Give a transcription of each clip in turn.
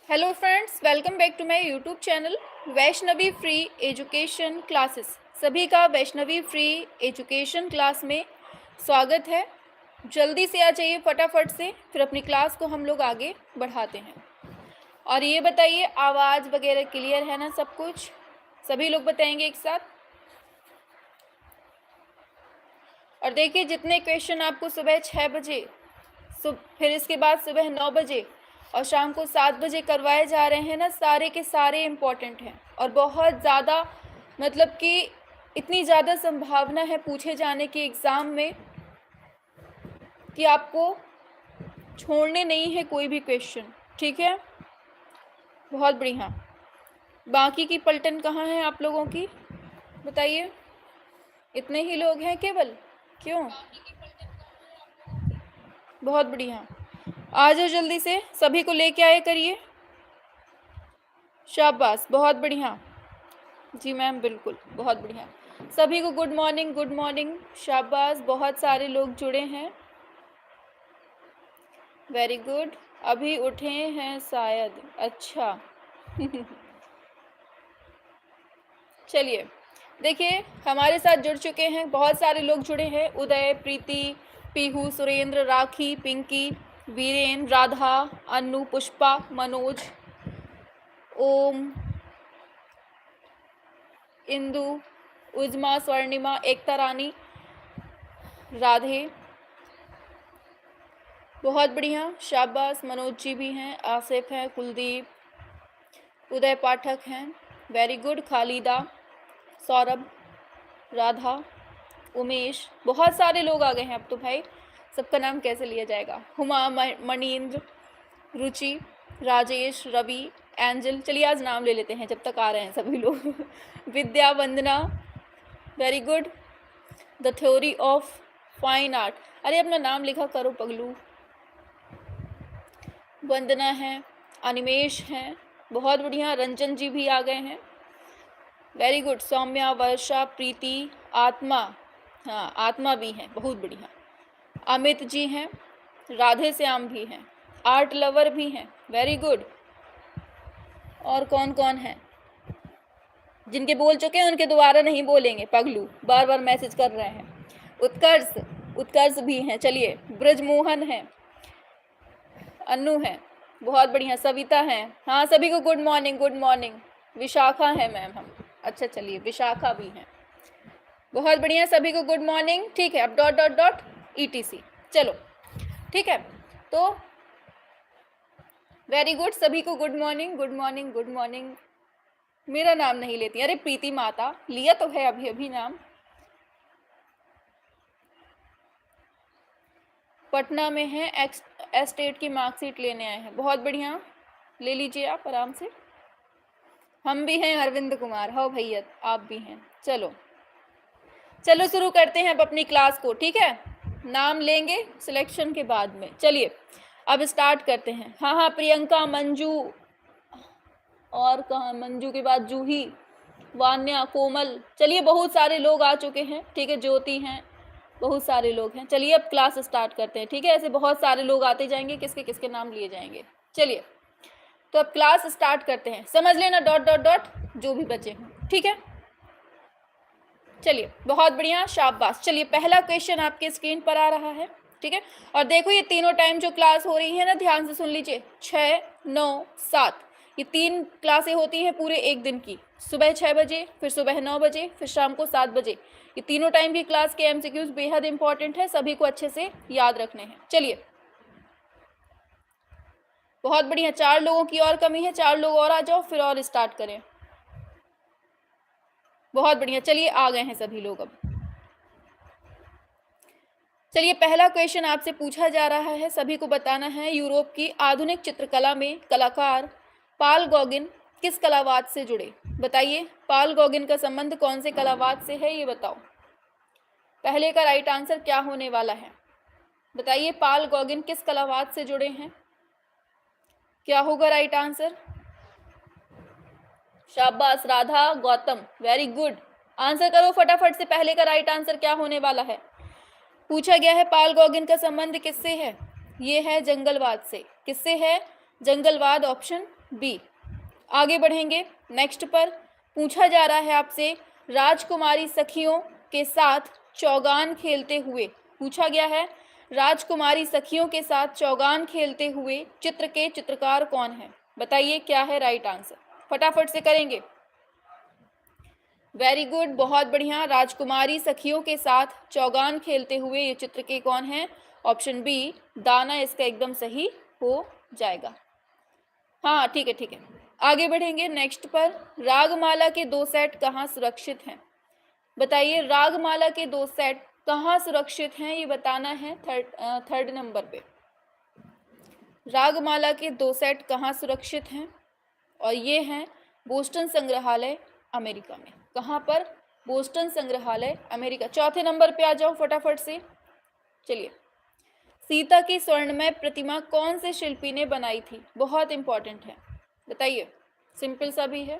Hello friends, welcome back to my YouTube channel Vaishnavi free education classes. सभी का Vaishnavi free education class में स्वागत है। जल्दी से आ जाइए फटाफट से, फिर अपनी क्लास को हम लोग आगे बढ़ाते हैं। और ये बताइए, आवाज़ वगैरह क्लियर है ना? सब कुछ सभी लोग बताएंगे एक साथ। और देखिए, जितने क्वेश्चन आपको सुबह 6 बजे, फिर इसके बाद सुबह 9 बजे और शाम को 7 बजे करवाए जा रहे हैं ना, सारे के सारे इम्पॉर्टेंट हैं। और बहुत ज़्यादा, मतलब कि इतनी ज़्यादा संभावना है पूछे जाने की एग्ज़ाम में कि आपको छोड़ने नहीं है कोई भी क्वेश्चन। ठीक है, बहुत बढ़िया। बाकी की पलटन कहाँ है आप लोगों की, बताइए। इतने ही लोग हैं केवल? क्यों? बहुत बढ़िया, आ जाओ जल्दी से, सभी को लेके आए करिए। शाबाश, बहुत बढ़िया। जी मैम, बिल्कुल, बहुत बढ़िया। सभी को गुड मॉर्निंग, गुड मॉर्निंग। शाबाश, बहुत सारे लोग जुड़े हैं। Very good. अभी उठे हैं शायद, अच्छा। चलिए, देखिए, हमारे साथ जुड़ चुके हैं, बहुत सारे लोग जुड़े हैं। उदय, प्रीति, पीहू, सुरेंद्र, राखी, पिंकी, वीरेन, राधा, अनु, पुष्पा, मनोज, ओम, इंदु, उज्मा, स्वर्णिमा, एकता रानी, राधे, बहुत बढ़िया। शाबाश, मनोज जी भी हैं, आसिफ हैं, कुलदीप, उदय पाठक हैं, वेरी गुड। खालिदा, सौरभ, राधा, उमेश, बहुत सारे लोग आ गए हैं अब तो भाई, सबका नाम कैसे लिया जाएगा। हुमा, मणिंद्र, रुचि, राजेश, रवि, एंजल। चलिए आज नाम ले लेते हैं जब तक आ रहे हैं सभी लोग। Vidya, Vandana, very good. The theory of fine art, अरे अपना नाम लिखा करो पगलू। वंदना है, अनिमेश हैं, बहुत बढ़िया। रंजन जी भी आ गए हैं, वेरी गुड। सौम्या, वर्षा, प्रीति, आत्मा, हाँ आत्मा भी हैं, बहुत बढ़िया। अमित जी हैं, राधे श्याम भी हैं, आर्ट लवर भी हैं, वेरी गुड। और कौन कौन है? जिनके बोल चुके हैं उनके दोबारा नहीं बोलेंगे पगलू, बार बार मैसेज कर रहे हैं। उत्कर्ष, उत्कर्ष भी हैं। चलिए, ब्रजमोहन है, अनु है, बहुत बढ़िया। सविता है, हाँ सभी को good morning, good morning. Vishakha है मैम हम, अच्छा चलिए, विशाखा भी हैं, बहुत बढ़िया। सभी को गुड मॉर्निंग। ठीक है, अब डॉट डॉट डॉट ETC, चलो ठीक है। तो वेरी गुड, सभी को good morning, good morning, good morning. मेरा नाम नहीं लेती, अरे प्रीति माता लिया तो है अभी अभी नाम। पटना में है, एस्टेट की मार्कशीट लेने आए हैं, बहुत बढ़िया, ले लीजिए आप आराम से। हम भी हैं, अरविंद कुमार, हो भैया आप भी हैं। चलो चलो शुरू करते हैं अब अपनी क्लास को, ठीक है। नाम लेंगे सिलेक्शन के बाद में। चलिए अब स्टार्ट करते हैं। हाँ हाँ, प्रियंका, मंजू, और कहाँ मंजू के बाद जूही, वान्या, कोमल, चलिए बहुत सारे लोग आ चुके हैं, ठीक है। ज्योति हैं, बहुत सारे लोग हैं। चलिए अब क्लास स्टार्ट करते हैं, ठीक है। ऐसे बहुत सारे लोग आते जाएंगे, किसके किसके नाम लिए जाएंगे। चलिए तो अब क्लास स्टार्ट करते हैं, समझ लेना डॉट डॉट डॉट जो भी बचे हों, ठीक है। चलिए बहुत बढ़िया, शाबाश। चलिए पहला क्वेश्चन आपके स्क्रीन पर आ रहा है, ठीक है। और देखो ये तीनों टाइम जो क्लास हो रही है ना, ध्यान से सुन लीजिए, 6, 9, 7, ये 3 क्लासें होती हैं पूरे एक दिन की। सुबह 6 बजे, फिर सुबह 9 बजे, फिर शाम को 7 बजे। ये तीनों टाइम की क्लास के MCQs बेहद इंपॉर्टेंट है, सभी को अच्छे से याद रखने हैं। चलिए बहुत बढ़िया, 4 लोगों की और कमी है, 4 लोग और आ जाओ फिर और स्टार्ट करें। बहुत बढ़िया, चलिए आ गए हैं सभी लोग अब। चलिए पहला क्वेश्चन आपसे पूछा जा रहा है, सभी को बताना है। यूरोप की आधुनिक चित्रकला में कलाकार पाल गॉगिन किस कलावाद से जुड़े? बताइए, पाल गॉगिन का संबंध कौन से कलावाद से है, ये बताओ। पहले का राइट आंसर क्या होने वाला है? बताइए, पाल गॉगिन किस कलावाद से जुड़े हैं? क्या होगा राइट आंसर? शाबाश, Radha Gautam, very good. Answer करो फटाफट से, पहले का राइट आंसर क्या होने वाला है? पूछा गया है पाल गॉगिन का संबंध किससे है? ये है जंगलवाद से। किससे है? जंगलवाद ऑप्शन बी। आगे बढ़ेंगे नेक्स्ट पर। पूछा जा रहा है आपसे, राजकुमारी सखियों के साथ चौगान खेलते हुए, पूछा गया है राजकुमारी सखियों के साथ चौगान खेलते हुए चित्र के चित्रकार कौन है? बताइए क्या है राइट आंसर, फटाफट से करेंगे। वेरी गुड, बहुत बढ़िया। राजकुमारी सखियों के साथ चौगान खेलते हुए ये चित्र के कौन है? ऑप्शन बी दाना इसका एकदम सही हो जाएगा। हाँ ठीक है ठीक है। आगे बढ़ेंगे नेक्स्ट पर। रागमाला के 2 सेट कहाँ सुरक्षित हैं? बताइए रागमाला के 2 सेट कहाँ सुरक्षित हैं, ये बताना है थर्ड नंबर पे। रागमाला के 2 सेट कहाँ सुरक्षित हैं? और ये हैं बोस्टन संग्रहालय अमेरिका में। कहाँ पर? बोस्टन संग्रहालय अमेरिका। चौथे नंबर पे आ जाओ फटाफट से। चलिए, सीता की स्वर्णमय प्रतिमा कौन से शिल्पी ने बनाई थी? बहुत इंपॉर्टेंट है, बताइए। सिंपल सा भी है,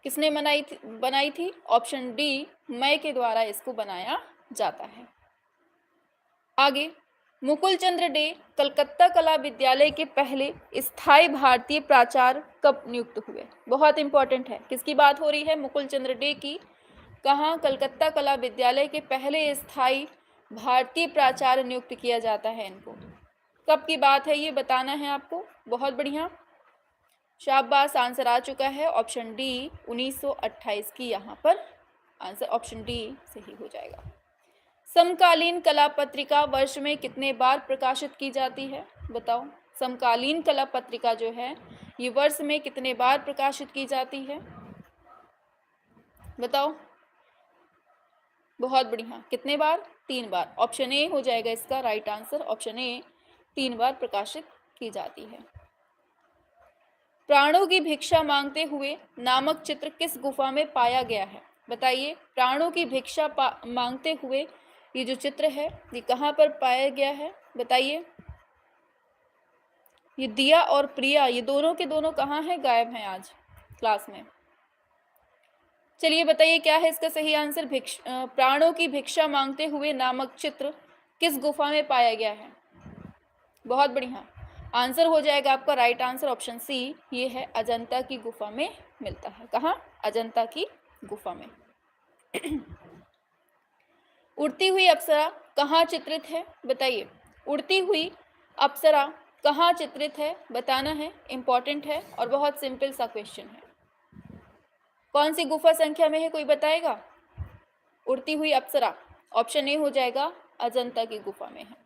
किसने बनाई थी? ऑप्शन डी मय के द्वारा इसको बनाया जाता है। आगे, मुकुल चंद्र डे कलकत्ता कला विद्यालय के पहले स्थायी भारतीय प्राचार्य कब नियुक्त हुए? बहुत इंपॉर्टेंट है, किसकी बात हो रही है? मुकुल चंद्र डे की। कहाँ? कलकत्ता कला विद्यालय के पहले स्थायी भारतीय प्राचार्य नियुक्त किया जाता है इनको। कब की बात है ये बताना है आपको। बहुत बढ़िया, शाबाश, आंसर आ चुका है ऑप्शन डी 1928 की। यहाँ पर आंसर ऑप्शन डी सही हो जाएगा। समकालीन कला पत्रिका वर्ष में कितने बार प्रकाशित की जाती है? बताओ, समकालीन कला पत्रिका जो है ये वर्ष में कितने बार प्रकाशित की जाती है? बताओ। बहुत बढ़िया, कितने बार? 3 बार। ऑप्शन ए हो जाएगा इसका राइट आंसर। ऑप्शन ए 3 बार प्रकाशित की जाती है। प्राणों की भिक्षा मांगते हुए नामक चित्र किस गुफा में पाया गया है? बताइए, प्राणों की भिक्षा मांगते हुए ये जो चित्र है ये कहाँ पर पाया गया है? बताइए। ये दिया और प्रिया ये दोनों के दोनों कहाँ हैं? गायब हैं आज क्लास में। चलिए बताइए क्या है इसका सही आंसर। प्राणों की भिक्षा मांगते हुए नामक चित्र किस गुफा में पाया गया है? बहुत बढ़िया, आंसर हो जाएगा आपका राइट आंसर ऑप्शन सी, ये है अजंता की गुफा में मिलता है। कहाँ? अजंता की गुफा में। उड़ती हुई अप्सरा कहाँ चित्रित है? बताइए, उड़ती हुई अप्सरा कहाँ चित्रित है बताना है, इंपॉर्टेंट है और बहुत सिंपल सा क्वेश्चन है। कौन सी गुफा संख्या में है, कोई बताएगा? उड़ती हुई अप्सरा ऑप्शन ए हो जाएगा अजंता की गुफा में है।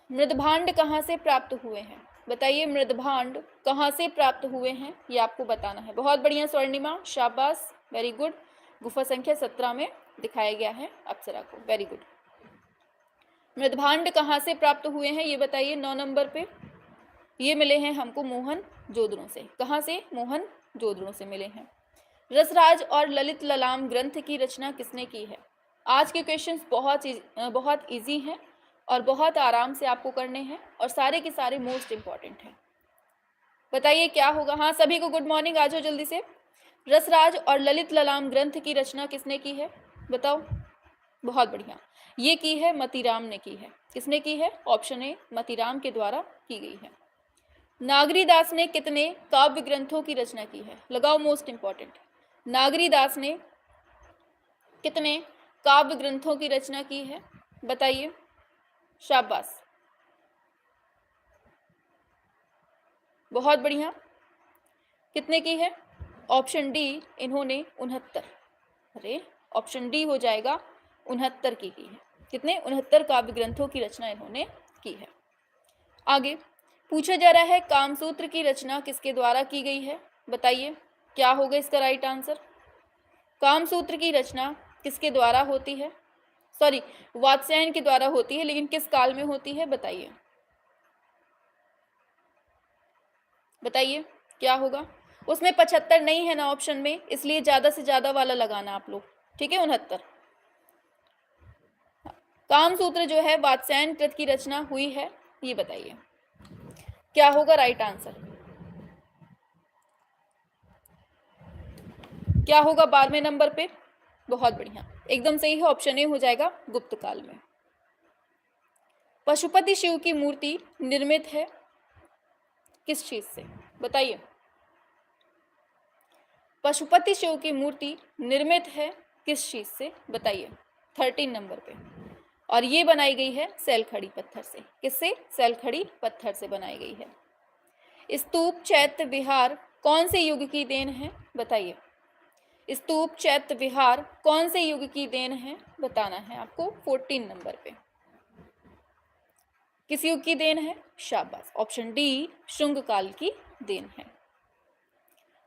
मृदभांड कहाँ से प्राप्त हुए हैं? बताइए, मृदभांड कहाँ से प्राप्त हुए हैं ये आपको बताना है। बहुत बढ़िया स्वर्णिमा, शाबाश, वेरी गुड। गुफा संख्या 17 में दिखाया गया है अप्सरा को, वेरी गुड। मृदभांड कहाँ से प्राप्त हुए हैं ये बताइए 9 नंबर पे। ये मिले हैं हमको मोहन जोदड़ों से। कहाँ से? मोहन जोदड़ों से मिले हैं। रसराज और ललित ललाम ग्रंथ की रचना किसने की है? आज के क्वेश्चंस बहुत इजी हैं और बहुत आराम से आपको करने हैं और सारे के सारे मोस्ट इंपॉर्टेंट हैं। बताइए क्या होगा। हाँ, सभी को गुड मॉर्निंग, आ जाओ जल्दी से। रसराज और ललित ललाम ग्रंथ की रचना किसने की है? बताओ। बहुत बढ़िया, ये की है मतीराम ने की है। किसने की है? ऑप्शन ए मतीराम के द्वारा की गई है। नागरीदास ने कितने काव्य ग्रंथों की रचना की है? लगाओ, मोस्ट इंपॉर्टेंट। नागरीदास ने कितने काव्य ग्रंथों की रचना की है? बताइए, शाबाश, बहुत बढ़िया। कितने की है? ऑप्शन डी इन्होंने 69। अरे ऑप्शन डी हो जाएगा 69 की है। कितने? 69 काव्य ग्रंथों की रचना इन्होंने की है। आगे पूछा जा रहा है कामसूत्र की रचना किसके द्वारा की गई है? बताइए क्या होगा इसका राइट आंसर। कामसूत्र की रचना किसके द्वारा होती है? सॉरी, वात्स्यायन के द्वारा होती है, लेकिन किस काल में होती है? बताइए, बताइए क्या होगा। उसमें 75 नहीं है ना ऑप्शन में, इसलिए ज्यादा से ज्यादा वाला लगाना आप लोग, ठीक है। 69 कामसूत्र जो है वात्स्यायन कृत की रचना हुई है, ये बताइए क्या होगा राइट आंसर। क्या होगा 12वें नंबर पे? बहुत बढ़िया, एकदम सही है, ऑप्शन ए हो जाएगा गुप्त काल में। पशुपति शिव की मूर्ति निर्मित है किस चीज से? बताइए। पशुपति शिव की मूर्ति निर्मित है किस चीज से? बताइए 13 नंबर पे। और ये बनाई गई है सैलखड़ी पत्थर से। किससे? सैलखड़ी पत्थर से बनाई गई है। स्तूप चैत्य विहार कौन से युग की देन है? बताइए। स्तूप चैत्य विहार कौन से युग की देन है? बताना है आपको 14 नंबर पे। किस युग की देन है? शाबाश, ऑप्शन डी, शुंग काल की देन है।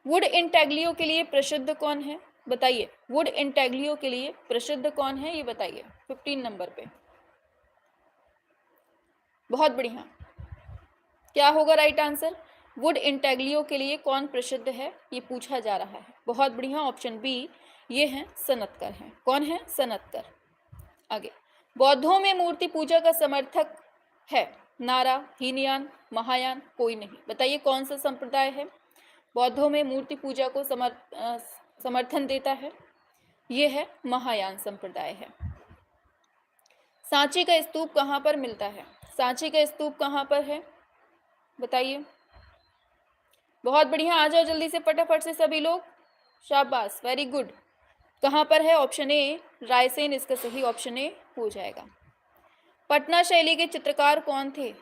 वुड इंटेग्लियो के लिए प्रसिद्ध कौन है? बताइए। वुड इंटेग्लियो के लिए प्रसिद्ध कौन है, ये बताइए 15 नंबर पे। बहुत बढ़िया। क्या होगा राइट आंसर? वुड इंटेग्लियो के लिए कौन प्रसिद्ध है, ये पूछा जा रहा है। बहुत बढ़िया, ऑप्शन बी, ये है सनतकर है। कौन है? सनतकर। आगे, बौद्धों में मूर्ति पूजा का समर्थक है? नारा, हीनयान, महायान, कोई नहीं। बताइए कौन सा संप्रदाय है बौद्धों में मूर्ति पूजा को समर्थन देता है? ये है महायान संप्रदाय है। सांची का स्तूप कहाँ पर मिलता है? सांची का स्तूप कहाँ पर है? बताइए। बहुत बढ़िया, आ जाओ जल्दी से फटाफट से सभी लोग। शाबाश, वेरी गुड। कहाँ पर है? ऑप्शन ए, रायसेन इसका सही ऑप्शन ए हो जाएगा। पटना शैली के चित्रकार कौन थे?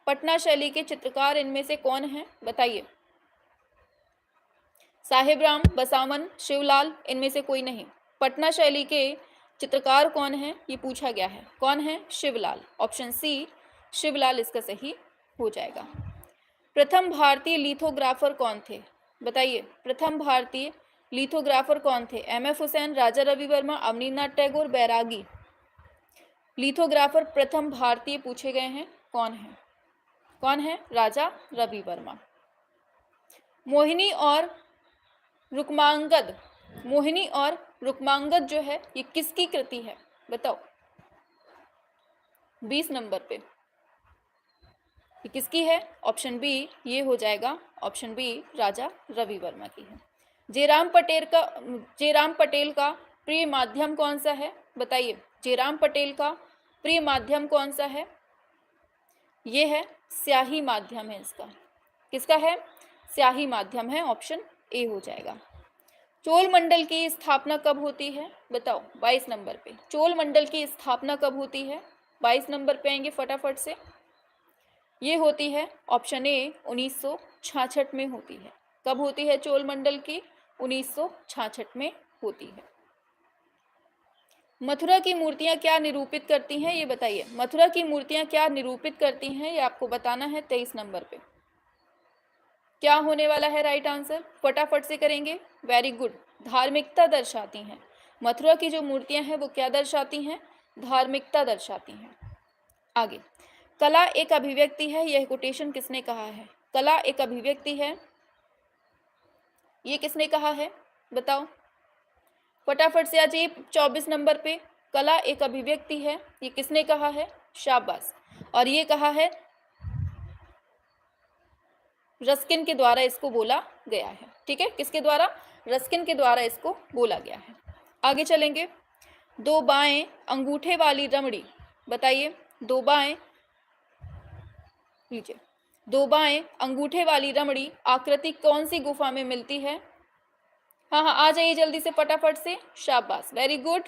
पटना शैली के चित्रकार इनमें से कौन है? बताइए। साहेबराम, बसावन, शिवलाल, इनमें से कोई नहीं। पटना शैली के चित्रकार कौन है, ये पूछा गया है। कौन है? शिवलाल। ऑप्शन सी, शिवलाल इसका सही हो जाएगा। प्रथम भारतीय लिथोग्राफर कौन थे? बताइए। प्रथम भारतीय लिथोग्राफर कौन थे? एम.एफ. हुसैन, राजा रवि वर्मा, अवनींद्रनाथ टैगोर, बैरागी। लिथोग्राफर प्रथम भारतीय पूछे गए हैं, कौन है? कौन है? राजा रवि वर्मा। मोहिनी और रुक्मांगद, मोहिनी और रुक्मांगद जो है ये किसकी कृति है? बताओ 20 नंबर पे। ये किसकी है? ऑप्शन बी, ये हो जाएगा ऑप्शन बी, राजा रवि वर्मा की है। जयराम पटेल का प्रिय माध्यम कौन सा है? बताइए। जयराम पटेल का प्रिय माध्यम कौन सा है? ये है स्याही माध्यम है इसका। किसका है? स्याही माध्यम है, ऑप्शन ए हो जाएगा। चोल मंडल की स्थापना कब होती है? बताओ 22 नंबर पे। चोल मंडल की स्थापना कब होती है? 22 नंबर पे आएंगे फटाफट से। ये होती है ऑप्शन ए, 1966 में होती है। कब होती है चोल मंडल की? 1966 में होती है। मथुरा की मूर्तियां क्या निरूपित करती हैं, ये बताइए। मथुरा की मूर्तियां क्या निरूपित करती हैं, ये आपको बताना है 23 नंबर पे। क्या होने वाला है राइट आंसर? फटाफट से करेंगे। वेरी गुड, धार्मिकता दर्शाती हैं। मथुरा की जो मूर्तियां हैं वो क्या दर्शाती हैं? धार्मिकता दर्शाती हैं। आगे, कला एक अभिव्यक्ति है, यह कोटेशन किसने कहा है? कला एक अभिव्यक्ति है, ये किसने कहा है? बताओ फटाफट से आ जाइए 24 नंबर पे। कला एक अभिव्यक्ति है, ये किसने कहा है? शाबाश। और ये कहा है रस्किन के द्वारा इसको बोला गया है। ठीक है, किसके द्वारा? रस्किन के द्वारा इसको बोला गया है। आगे चलेंगे। दो बाएं अंगूठे वाली रमणी, बताइए। दो बाएं, लीजिए। दो बाएं अंगूठे वाली रमणी आकृति कौन सी गुफा में मिलती है? हाँ हाँ, आ जाइए जल्दी से फटाफट से। शाबाश, वेरी गुड।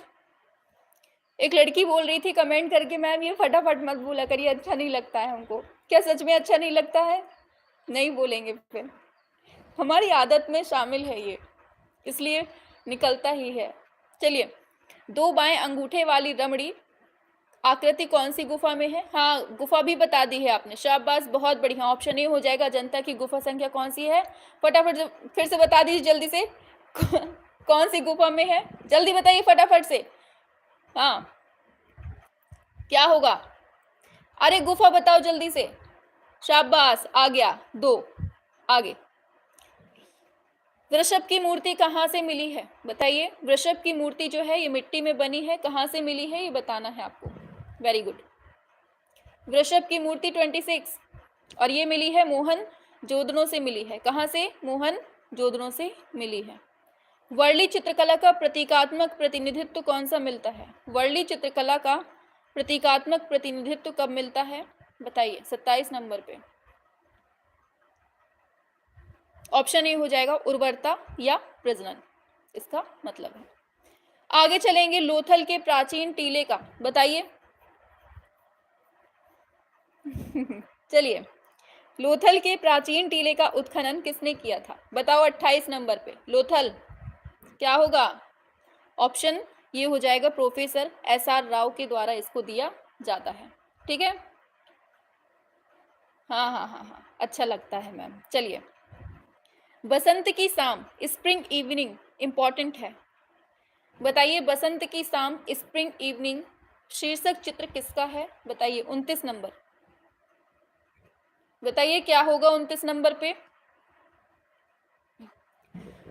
एक लड़की बोल रही थी कमेंट करके, मैम ये फटाफट मत बोला करिए, अच्छा नहीं लगता है हमको। क्या सच में अच्छा नहीं लगता है? नहीं बोलेंगे फिर, हमारी आदत में शामिल है ये, इसलिए निकलता ही है। चलिए, दो बाएं अंगूठे वाली रमणी आकृति कौन सी गुफा में है? हाँ, गुफा भी बता दी है आपने, शाबाश, बहुत बढ़िया। ऑप्शन ए हो जाएगा। अजंता की गुफा संख्या कौन सी है? फटाफट फिर से बता दीजिए जल्दी से। कौन सी गुफा में है? जल्दी बताइए फटाफट से। हाँ, क्या होगा? अरे गुफा बताओ जल्दी से। शाबाश, आ गया 2। आगे, वृषभ की मूर्ति कहाँ से मिली है? बताइए। वृषभ की मूर्ति जो है ये मिट्टी में बनी है, कहाँ से मिली है ये बताना है आपको। Very good. वृषभ की मूर्ति 26, और ये मिली है मोहन जोदड़ों से मिली है। कहाँ से? मोहन जोदड़ों से मिली है। वर्ली चित्रकला का प्रतीकात्मक प्रतिनिधित्व कौन सा मिलता है? वर्ली चित्रकला का प्रतीकात्मक प्रतिनिधित्व कब मिलता है? बताइए 27 नंबर पे। ऑप्शन ए हो जाएगा उर्वरता या प्रजनन, इसका मतलब है। आगे चलेंगे, लोथल के प्राचीन टीले का बताइए। चलिए, लोथल के प्राचीन टीले का उत्खनन किसने किया था? बताओ 28 नंबर पे। लोथल क्या होगा? ऑप्शन ये हो जाएगा प्रोफेसर SR राव के द्वारा इसको दिया जाता है। ठीक है, हाँ हाँ हाँ हाँ, अच्छा लगता है मैम। चलिए, बसंत की शाम स्प्रिंग इवनिंग इंपॉर्टेंट है। बताइए, बसंत की शाम स्प्रिंग इवनिंग शीर्षक चित्र किसका है? बताइए 29 नंबर। बताइए क्या होगा 29 नंबर पे?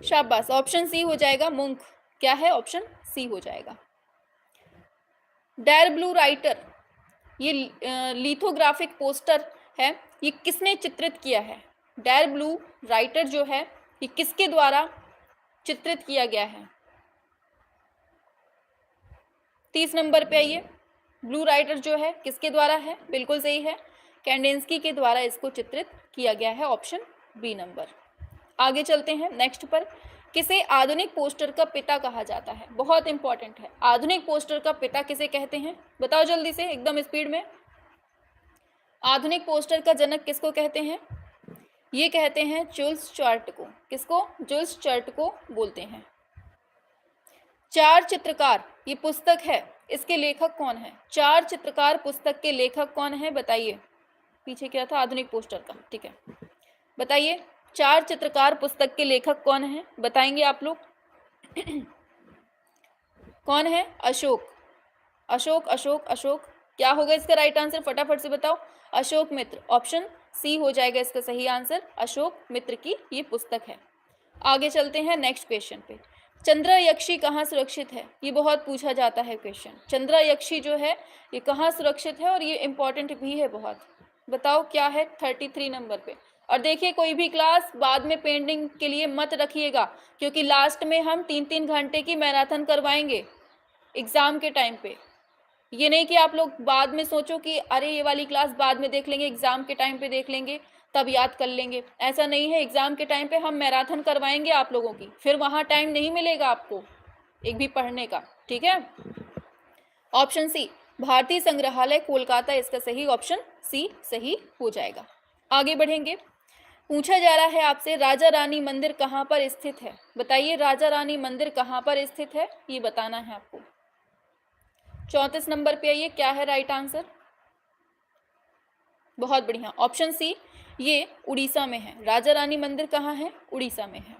शाबाश, ऑप्शन सी हो जाएगा मुंक। क्या है? ऑप्शन सी हो जाएगा। डेर ब्लू राइटर, ये लिथोग्राफिक पोस्टर है, ये किसने चित्रित किया है? डेर ब्लू राइटर जो है ये किसके द्वारा चित्रित किया गया है? 30 नंबर पे आइए। ब्लू राइटर जो है किसके द्वारा है? बिल्कुल सही है, कैंडेंस्की के द्वारा इसको चित्रित किया गया है, ऑप्शन बी नंबर। आगे चलते हैं नेक्स्ट पर। किसे आधुनिक पोस्टर का पिता कहा जाता है? बहुत इंपॉर्टेंट है, आधुनिक पोस्टर का पिता किसे कहते हैं? बताओ जल्दी से, एकदम स्पीड में। आधुनिक पोस्टर का जनक किसको कहते हैं? ये कहते हैं जुल्स चार्ट को। किसको? जुल्स चार्ट को बोलते हैं। चार चित्रकार ये पुस्तक है, इसके लेखक कौन है? चार चित्रकार पुस्तक के लेखक कौन है? बताइए। पीछे क्या था? आधुनिक पोस्टर का, ठीक है। बताइए, चार चित्रकार पुस्तक के लेखक कौन है? बताएंगे आप लोग। कौन है? अशोक। अशोक अशोक अशोक, क्या होगा इसका राइट आंसर? फटाफट से बताओ। अशोक मित्र, ऑप्शन सी हो जाएगा इसका सही आंसर। अशोक मित्र की ये पुस्तक है। आगे चलते हैं नेक्स्ट क्वेश्चन पे। चंद्रयक्षी कहाँ सुरक्षित है? ये बहुत पूछा जाता है क्वेश्चन। चंद्रयक्षी जो है ये कहाँ सुरक्षित है, और ये इंपॉर्टेंट भी है बहुत। बताओ क्या है 33 नंबर पे। और देखिए, कोई भी क्लास बाद में पेंडिंग के लिए मत रखिएगा, क्योंकि लास्ट में हम 3-3 घंटे की मैराथन करवाएंगे एग्जाम के टाइम पे। ये नहीं कि आप लोग बाद में सोचो कि अरे ये वाली क्लास बाद में देख लेंगे, एग्जाम के टाइम पे देख लेंगे, तब याद कर लेंगे। ऐसा नहीं है, एग्जाम के टाइम पे हम मैराथन करवाएंगे आप लोगों की, फिर वहां टाइम नहीं मिलेगा आपको एक भी पढ़ने का। ठीक है, ऑप्शन सी भारतीय संग्रहालय कोलकाता इसका सही ऑप्शन सी सही हो जाएगा। आगे बढ़ेंगे, पूछा जा रहा है आपसे राजा रानी मंदिर कहाँ पर स्थित है? बताइए, राजा रानी मंदिर कहाँ पर स्थित है, ये बताना है आपको। 34 नंबर पे आइए, क्या है राइट आंसर? बहुत बढ़िया, ऑप्शन सी, ये उड़ीसा में है। राजा रानी मंदिर कहाँ है? उड़ीसा में है।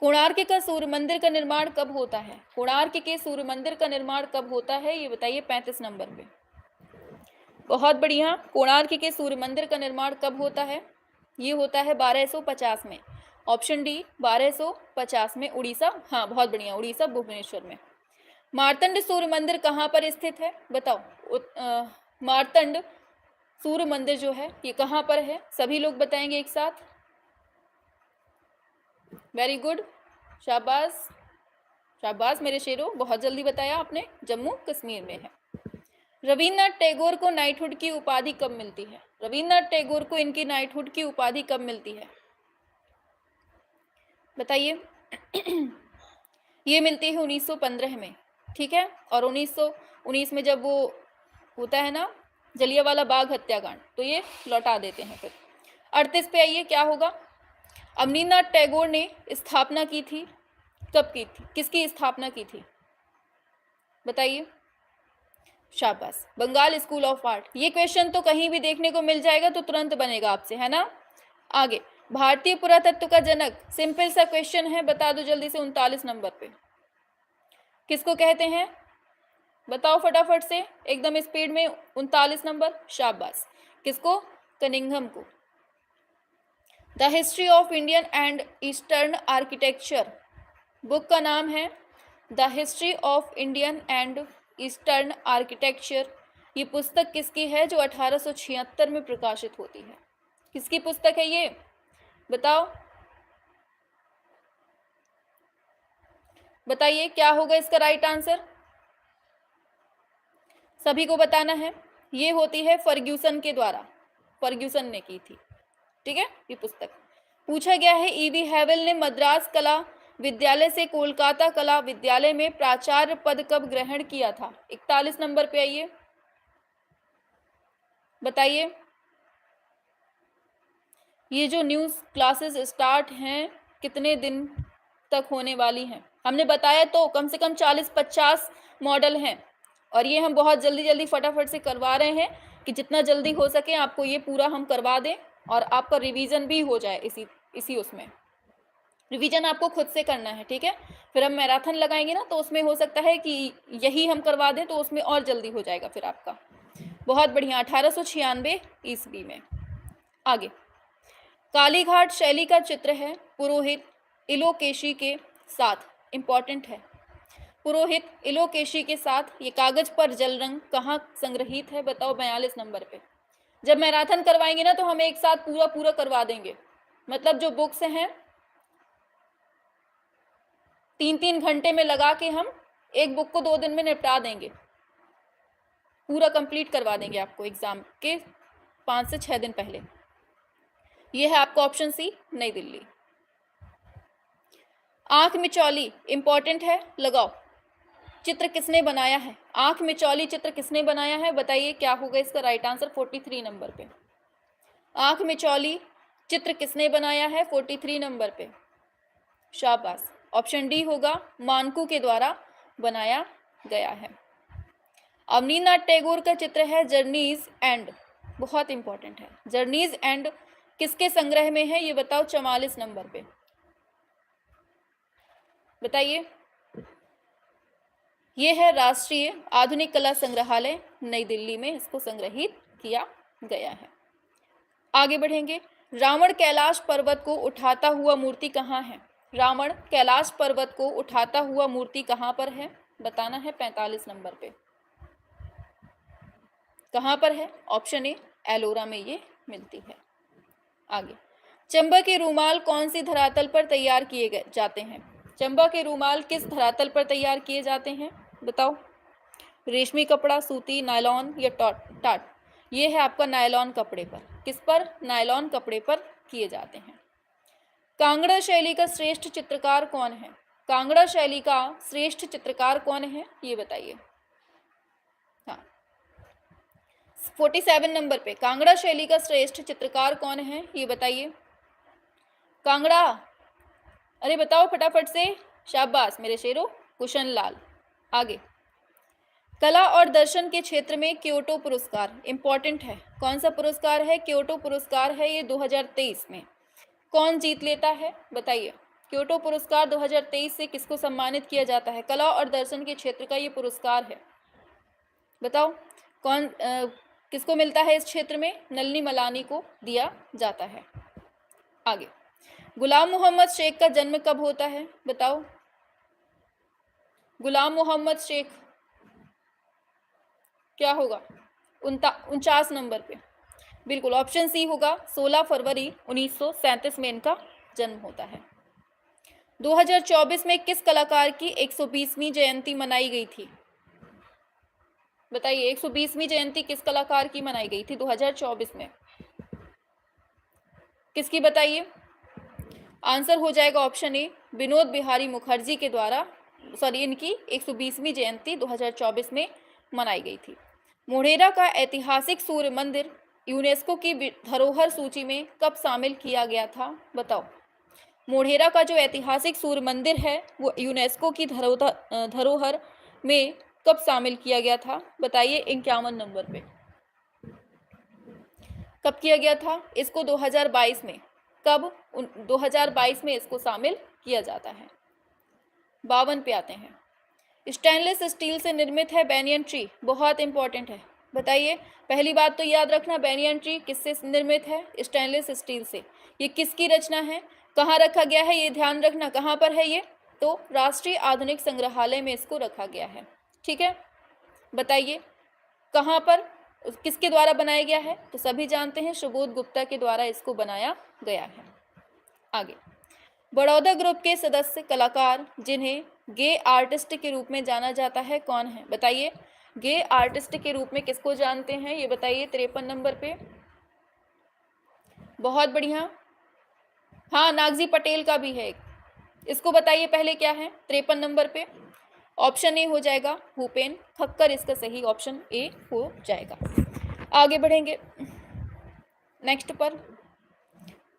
कोणार्क का सूर्य मंदिर का निर्माण कब होता है? कोणार्क के सूर्य मंदिर का निर्माण कब होता है, ये बताइए 35 नंबर पे। बहुत बढ़िया, कोणार्क के सूर्य मंदिर का निर्माण कब होता है? ये होता है 1250 में। ऑप्शन डी 1250 में, उड़ीसा। हाँ बहुत बढ़िया, उड़ीसा भुवनेश्वर में। मार्तंड सूर्य मंदिर कहाँ पर स्थित है? बताओ। मार्तंड सूर्य मंदिर जो है ये कहाँ पर है? सभी लोग बताएंगे एक साथ। वेरी गुड, शाबाश शाबाश मेरे शेरों, बहुत जल्दी बताया आपने। जम्मू कश्मीर में है। रविन्द्रनाथ टैगोर को नाइटहुड की उपाधि कब मिलती है? रविन्द्रनाथ टैगोर को इनकी नाइटहुड की उपाधि कब मिलती है? बताइए। ये मिलती है 1915 में, ठीक है। और 1919 में जब वो होता है ना जलियांवाला बाग हत्याकांड, तो ये लौटा देते हैं फिर। 38 पे आइए, क्या होगा? अवनींद्रनाथ टैगोर ने स्थापना की थी, कब की थी? किसकी स्थापना की थी? बताइए। शाबाश, बंगाल स्कूल ऑफ आर्ट। ये क्वेश्चन तो कहीं भी देखने को मिल जाएगा तो तुरंत बनेगा आपसे, है ना। आगे, भारतीय पुरातत्व का जनक, सिंपल सा क्वेश्चन है, बता दो जल्दी से। 39 नंबर पे किसको कहते हैं? बताओ फटाफट से, एकदम स्पीड में। 39 नंबर, शाबाश, किसको? कनिंघम को। The history of Indian and eastern architecture book का नाम है the history of Indian and eastern architecture. ये पुस्तक किसकी है जो 1876 में प्रकाशित होती है? किसकी पुस्तक है ये? बताओ, बताइए क्या होगा इसका राइट आंसर? सभी को बताना है। ये होती है फर्ग्यूसन के द्वारा, फर्ग्यूसन ने की थी, ठीक है। ये पुस्तक पूछा गया है ईवी हैवल ने मद्रास कला विद्यालय से कोलकाता कला विद्यालय में प्राचार्य पद कब ग्रहण किया था। 41 नंबर पे आइए, बताइए। ये जो न्यू क्लासेस स्टार्ट हैं कितने दिन तक होने वाली हैं, हमने बताया तो कम से कम 40-50 मॉडल हैं, और ये हम बहुत जल्दी जल्दी फटाफट से करवा रहे हैं कि जितना जल्दी हो सके आपको ये पूरा हम करवा दें और आपका रिवीजन भी हो जाए। इसी उसमें रिवीजन आपको खुद से करना है, ठीक है। फिर हम मैराथन लगाएंगे ना, तो उसमें हो सकता है कि यही हम करवा दें तो उसमें और जल्दी हो जाएगा फिर आपका। बहुत बढ़िया, 1896 ईस्वी में। आगे, कालीघाट शैली का चित्र है पुरोहित इलोकेशी के साथ, इंपॉर्टेंट है। पुरोहित इलोकेशी के साथ ये कागज पर जल रंग कहाँ संग्रहित है, बताओ 42 नंबर पे। जब मैराथन करवाएंगे ना तो हम एक साथ पूरा पूरा करवा देंगे, मतलब जो बुक्स हैं 3-3 घंटे में लगा के हम एक बुक को 2 दिन में निपटा देंगे, पूरा कंप्लीट करवा देंगे आपको एग्जाम के 5 से 6 दिन पहले। ये है आपका ऑप्शन सी, नई दिल्ली। आंख मिचौली इंपॉर्टेंट है, लगाओ। चित्र किसने बनाया है, आंख मिचौली चित्र किसने बनाया है, बताइए क्या होगा इसका राइट आंसर। 43 नंबर पे आंख मिचौली चित्र किसने बनाया है, 43 नंबर पे, शाबाश। ऑप्शन डी होगा, मानकू के द्वारा बनाया गया है। अवनींद्रनाथ टैगोर का चित्र है जर्नीज एंड, बहुत इंपॉर्टेंट है। जर्नीज एंड किसके संग्रह में है, ये बताओ 44 नंबर पे, बताइए। ये है राष्ट्रीय आधुनिक कला संग्रहालय नई दिल्ली में, इसको संग्रहित किया गया है। आगे बढ़ेंगे, रावण कैलाश पर्वत को उठाता हुआ मूर्ति कहाँ है, रावण कैलाश पर्वत को उठाता हुआ मूर्ति कहाँ पर है, बताना है 45 नंबर पे। कहाँ पर है, ऑप्शन ए एलोरा में ये मिलती है। आगे, चंबा के रूमाल कौन सी धरातल पर तैयार किए जाते हैं, चंबा के रूमाल किस धरातल पर तैयार किए जाते हैं, बताओ। रेशमी कपड़ा, सूती, नायलॉन या टाट। ये है आपका नायलॉन कपड़े पर, किस पर, नायलॉन कपड़े पर किए जाते हैं। कांगड़ा शैली का श्रेष्ठ चित्रकार कौन है, कांगड़ा शैली का श्रेष्ठ चित्रकार कौन है, ये बताइए। हाँ, 47 नंबर पे कांगड़ा शैली का श्रेष्ठ चित्रकार कौन है, ये बताइए। कांगड़ा, अरे बताओ फटाफट से, शाबाश मेरे शेरों, कुशन लाल। आगे, कला और दर्शन के क्षेत्र में क्योटो पुरस्कार इंपॉर्टेंट है, कौन सा पुरस्कार है, क्योटो पुरस्कार है ये 2023 में। कौन जीत लेता है, बताइए। क्योटो पुरस्कार 2023 से किसको सम्मानित किया जाता है, कला और दर्शन के क्षेत्र का ये पुरस्कार है, बताओ। कौन किसको मिलता है इस क्षेत्र में, नलिनी मलानी को दिया जाता है। आगे, गुलाम मोहम्मद शेख का जन्म कब होता है, बताओ। गुलाम मोहम्मद शेख क्या होगा, 49 नंबर पे, बिल्कुल ऑप्शन सी होगा, 16 फरवरी 1937 में इनका जन्म होता है। 2024 में किस कलाकार की 120वीं जयंती मनाई गई थी, बताइए। 120वीं जयंती किस कलाकार की मनाई गई थी 2024 में, किसकी, बताइए। आंसर हो जाएगा ऑप्शन ए, विनोद बिहारी मुखर्जी के द्वारा, सॉरी, इनकी 120वीं जयंती 2024 में मनाई गई थी। मोढेरा का ऐतिहासिक सूर्य मंदिर यूनेस्को की धरोहर सूची में कब शामिल किया गया था, बताओ। मोढेरा का जो ऐतिहासिक सूर्य मंदिर है वो यूनेस्को की धरोहर में कब शामिल किया गया था, बताइए। 51 नंबर पे कब किया गया था इसको, 2022 में। कब, 2022 में इसको शामिल किया जाता है। 52 पे आते हैं, स्टेनलेस स्टील से निर्मित है बैनियन ट्री, बहुत इंपॉर्टेंट है, बताइए। पहली बात तो याद रखना, बैनियन ट्री किससे निर्मित है, स्टेनलेस स्टील से। ये किसकी रचना है, कहाँ रखा गया है, ये ध्यान रखना, कहाँ पर है ये, तो राष्ट्रीय आधुनिक संग्रहालय में इसको रखा गया है, ठीक है। बताइए कहाँ पर, किसके द्वारा बनाया गया है, तो सभी जानते हैं सुबोध गुप्ता के द्वारा इसको बनाया गया है। आगे, बड़ौदा ग्रुप के सदस्य कलाकार जिन्हें गे आर्टिस्ट के रूप में जाना जाता है कौन है, बताइए। गे आर्टिस्ट के रूप में किसको जानते हैं, ये बताइए 53 नंबर पे। बहुत बढ़िया। हाँ, नागजी पटेल का भी है एक, इसको बताइए पहले क्या है 53 नंबर पे। ऑप्शन ए हो जाएगा भूपेन खक्कर, इसका सही ऑप्शन ए हो जाएगा। आगे बढ़ेंगे नेक्स्ट पर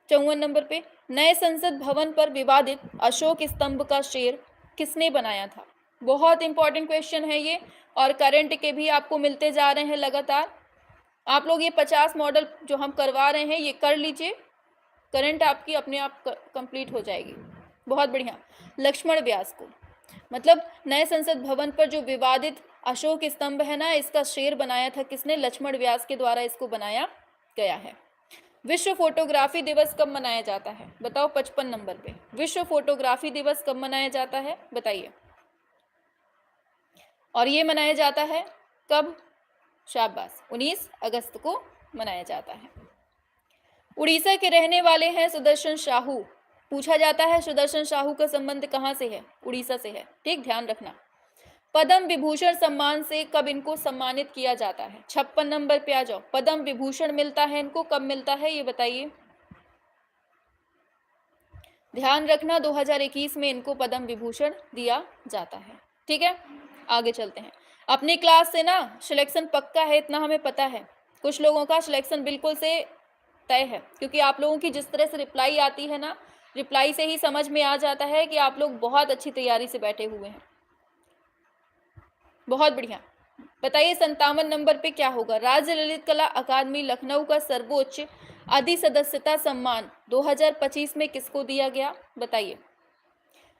54 नंबर पे। नए संसद भवन पर विवादित अशोक स्तंभ का शेर किसने बनाया था? बहुत इंपॉर्टेंट क्वेश्चन है ये, और करंट के भी आपको मिलते जा रहे हैं लगातार। आप लोग ये 50 मॉडल जो हम करवा रहे हैं ये कर लीजिए, करंट आपकी अपने आप कंप्लीट हो जाएगी। बहुत बढ़िया। लक्ष्मण व्यास को, मतलब नए संसद भवन पर जो विवादित अशोक स्तंभ है ना, इसका शेर बनाया था किसने? लक्ष्मण व्यास के द्वारा इसको बनाया गया है। विश्व फोटोग्राफी दिवस कब मनाया जाता है? बताओ 55 नंबर पे। विश्व फोटोग्राफी दिवस कब मनाया जाता है बताइए। और ये मनाया जाता है कब? शाबाश, 19 अगस्त को मनाया जाता है। उड़ीसा के रहने वाले हैं सुदर्शन साहू। पूछा जाता है सुदर्शन साहू का संबंध कहाँ से है? उड़ीसा से है, ठीक, ध्यान रखना। पद्म विभूषण सम्मान से कब इनको सम्मानित किया जाता है? 56 नंबर पे आ जाओ। पद्म विभूषण मिलता है इनको, कब मिलता है ये बताइए। ध्यान रखना 2021 में इनको पद्म विभूषण दिया जाता है, ठीक है। आगे चलते हैं। अपनी क्लास से ना सिलेक्शन पक्का है, इतना हमें पता है। कुछ लोगों का सिलेक्शन बिल्कुल से तय है, क्योंकि आप लोगों की जिस तरह से रिप्लाई आती है ना, रिप्लाई से ही समझ में आ जाता है कि आप लोग बहुत अच्छी तैयारी से बैठे हुए हैं। बहुत बढ़िया। बताइए 57 नंबर पे क्या होगा? राज्य ललित कला अकादमी लखनऊ का सर्वोच्च अधिसदस्यता सम्मान 2025 में किसको दिया गया? बताइए।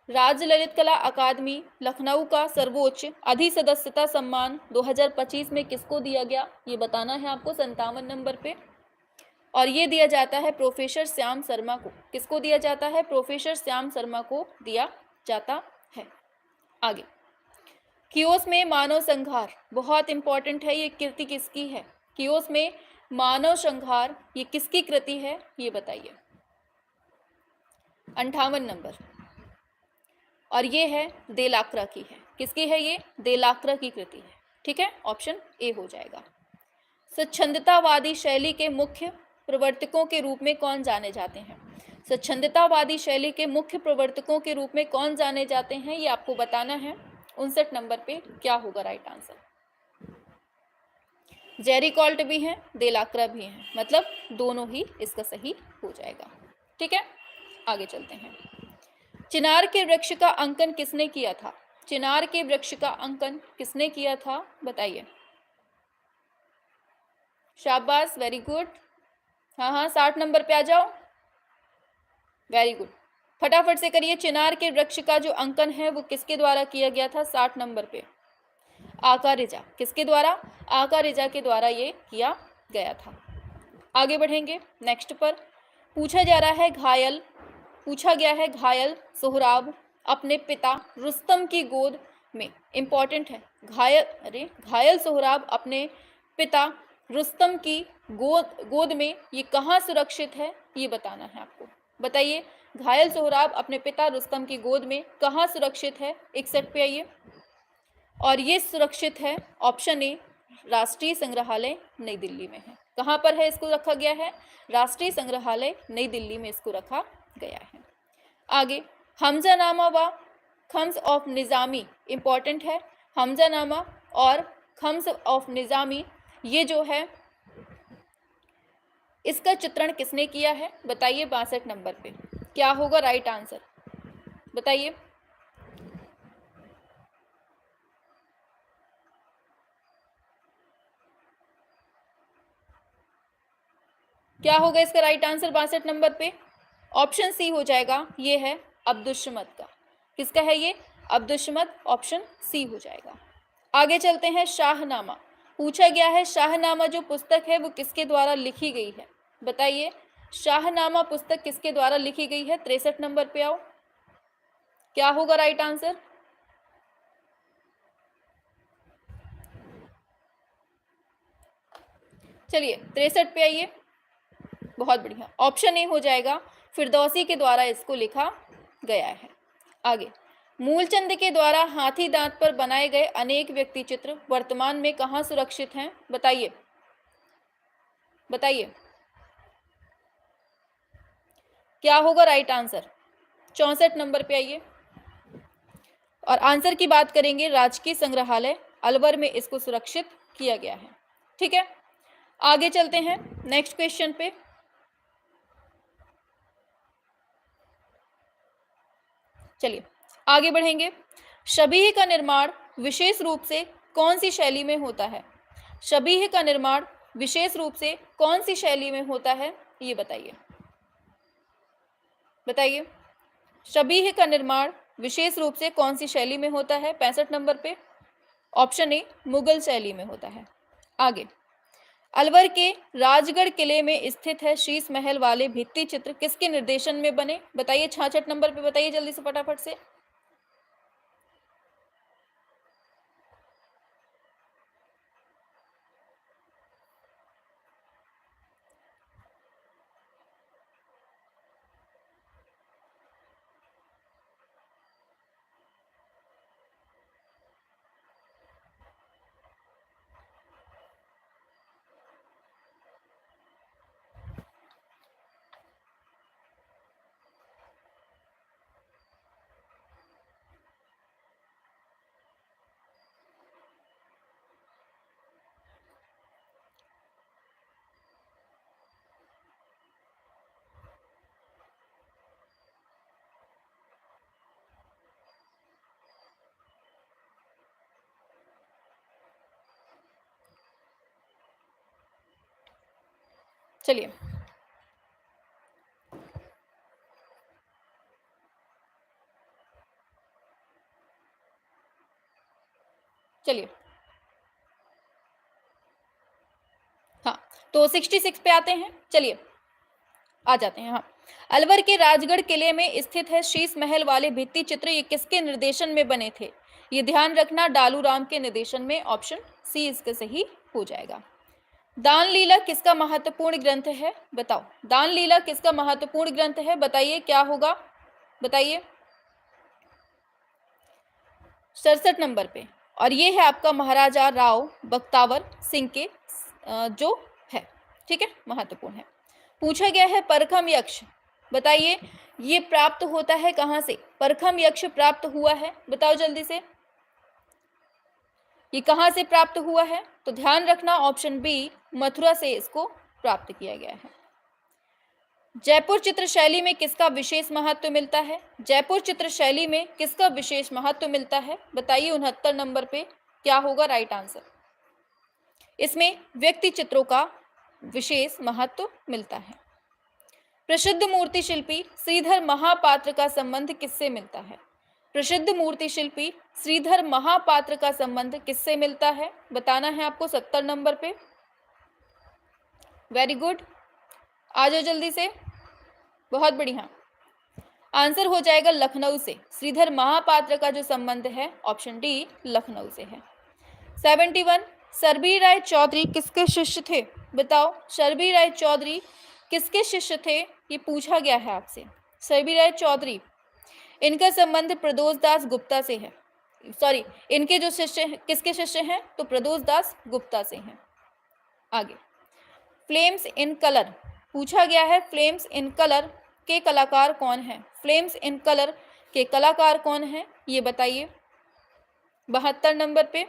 राज्य ललित कला अकादमी लखनऊ का सर्वोच्च अधिसदस्यता सम्मान 2025 में किसको दिया गया, ये बताना है आपको 57 नंबर पे। और ये दिया जाता है प्रोफेसर श्याम शर्मा को। किसको दिया जाता है? प्रोफेसर श्याम शर्मा को दिया जाता है। आगे, कियोस में मानव संहार, बहुत इंपॉर्टेंट है, ये कृति किसकी है? कियोस में मानव संहार ये किसकी कृति है, ये बताइए। 58 नंबर। और ये है देलाक्रा की है। किसकी है ये? देलाक्रा की कृति है, ठीक है, ऑप्शन ए हो जाएगा। स्वच्छंदतावादी शैली के मुख्य प्रवर्तकों के रूप में कौन जाने जाते हैं? स्वच्छंदतावादी शैली के मुख्य प्रवर्तकों के रूप में कौन जाने जाते हैं, ये आपको बताना है। 59 नंबर पे क्या होगा राइट आंसर? जेरी कॉल्ट भी हैं, देलाक्रा भी हैं, मतलब दोनों ही इसका सही हो जाएगा, ठीक है। आगे चलते हैं। चिनार के वृक्ष का अंकन किसने किया था? चिनार के वृक्ष का अंकन किसने किया था बताइए। शाबाश, वेरी गुड। हाँ हाँ, 60 नंबर पे आ जाओ, वेरी गुड, फटाफट से करिए। चिनार के वृक्ष का जो अंकन है वो किसके द्वारा किया गया था? 60 नंबर पे आका रिजा। किसके द्वारा? आका रिजा के द्वारा ये किया गया था। आगे बढ़ेंगे नेक्स्ट पर। पूछा गया है घायल सोहराब अपने पिता रुस्तम की गोद में, इंपॉर्टेंट है, घायल सोहराब अपने पिता रुस्तम की गोद में ये कहाँ सुरक्षित है, ये बताना है आपको। बताइए, घायल सोहराब अपने पिता रुस्तम की गोद में कहाँ सुरक्षित है? 61 पे आइए। और ये सुरक्षित है ऑप्शन ए, राष्ट्रीय संग्रहालय नई दिल्ली में है। कहाँ पर है इसको रखा गया है? राष्ट्रीय संग्रहालय नई दिल्ली में इसको रखा गया है। आगे, हमजानामा व खम्स ऑफ निज़ामी, इंपॉर्टेंट है। हमजानामा और खम्स ऑफ निज़ामी ये जो है इसका चित्रण किसने किया है बताइए। 62 नंबर पे क्या होगा राइट आंसर बताइए। क्या होगा इसका राइट आंसर 62 नंबर पे? ऑप्शन सी हो जाएगा, ये है अब्दुस्समद का। किसका है ये? अब्दुस्समद, ऑप्शन सी हो जाएगा। आगे चलते हैं। शाहनामा पूछा गया है, शाहनामा जो पुस्तक है वो किसके द्वारा लिखी गई है बताइए। शाहनामा पुस्तक किसके द्वारा लिखी गई है? 63 नंबर पे आओ, क्या होगा राइट आंसर? चलिए 63 पे आइए, बहुत बढ़िया, ऑप्शन ए हो जाएगा, फिरदौसी के द्वारा इसको लिखा गया है। आगे, मूलचंद के द्वारा हाथी दांत पर बनाए गए अनेक व्यक्ति चित्र वर्तमान में कहाँ सुरक्षित हैं? बताइए बताइए क्या होगा राइट आंसर? 64 नंबर पे आइए और आंसर की बात करेंगे। राजकीय संग्रहालय अलवर में इसको सुरक्षित किया गया है। ठीक है, आगे चलते हैं नेक्स्ट क्वेश्चन पे। चलिए आगे बढ़ेंगे। शबीह का निर्माण विशेष रूप से कौन सी शैली में होता है? शबीह का निर्माण विशेष रूप से कौन सी शैली में होता है, ये बताइए बताइए। शबीह का निर्माण विशेष रूप से कौन सी शैली में होता है? 65 नंबर पे ऑप्शन ए मुगल शैली में होता है। आगे, अलवर के राजगढ़ किले में स्थित है शीश महल वाले भित्ति चित्र किसके निर्देशन में बने? बताइए 66 नंबर पे बताइए जल्दी से फटाफट से। चलिए चलिए हाँ, तो 66 पे आते हैं। चलिए आ जाते हैं। हाँ, अलवर के राजगढ़ किले में स्थित है शीश महल वाले भित्ति चित्र, ये किसके निर्देशन में बने थे? ये ध्यान रखना, डालू राम के निर्देशन में। ऑप्शन सी इसका सही हो जाएगा। दान लीला किसका महत्वपूर्ण ग्रंथ है? बताओ, दान लीला किसका महत्वपूर्ण ग्रंथ है? बताइए क्या होगा, बताइए 67 नंबर पे। और ये है आपका महाराजा राव बख्तावर सिंह के जो है, ठीक है, महत्वपूर्ण है। पूछा गया है परखम यक्ष, बताइए ये प्राप्त होता है कहां से? परखम यक्ष प्राप्त हुआ है, बताओ जल्दी से, ये कहां से प्राप्त हुआ है? तो ध्यान रखना ऑप्शन बी मथुरा से इसको प्राप्त किया गया है। जयपुर चित्र शैली में किसका विशेष महत्व मिलता है? जयपुर चित्र शैली में किसका विशेष महत्व मिलता है? बताइए 69 नंबर पे क्या होगा राइट आंसर? इसमें व्यक्ति चित्रों का विशेष महत्व मिलता है। प्रसिद्ध मूर्ति शिल्पी श्रीधर महापात्र का संबंध किससे मिलता है? प्रसिद्ध मूर्ति शिल्पी श्रीधर महापात्र का संबंध किससे मिलता है? बताना है आपको 70 नंबर पे। वेरी गुड, आ जाओ जल्दी से, बहुत बढ़िया। आंसर हो जाएगा लखनऊ से। श्रीधर महापात्र का जो संबंध है ऑप्शन डी लखनऊ से है। 71 सरबी राय चौधरी किसके शिष्य थे? बताओ सरबी राय चौधरी किसके शिष्य थे, ये पूछा गया है आपसे। सरबी राय चौधरी, इनका संबंध प्रदोष दास गुप्ता से है। सॉरी, इनके जो शिष्य किसके शिष्य हैं? तो प्रदोष दास गुप्ता से हैं। आगे, फ्लेम्स इन कलर पूछा गया है। फ्लेम्स इन कलर के कलाकार कौन हैं? फ्लेम्स इन कलर के कलाकार कौन हैं, ये बताइए 72 नंबर पे।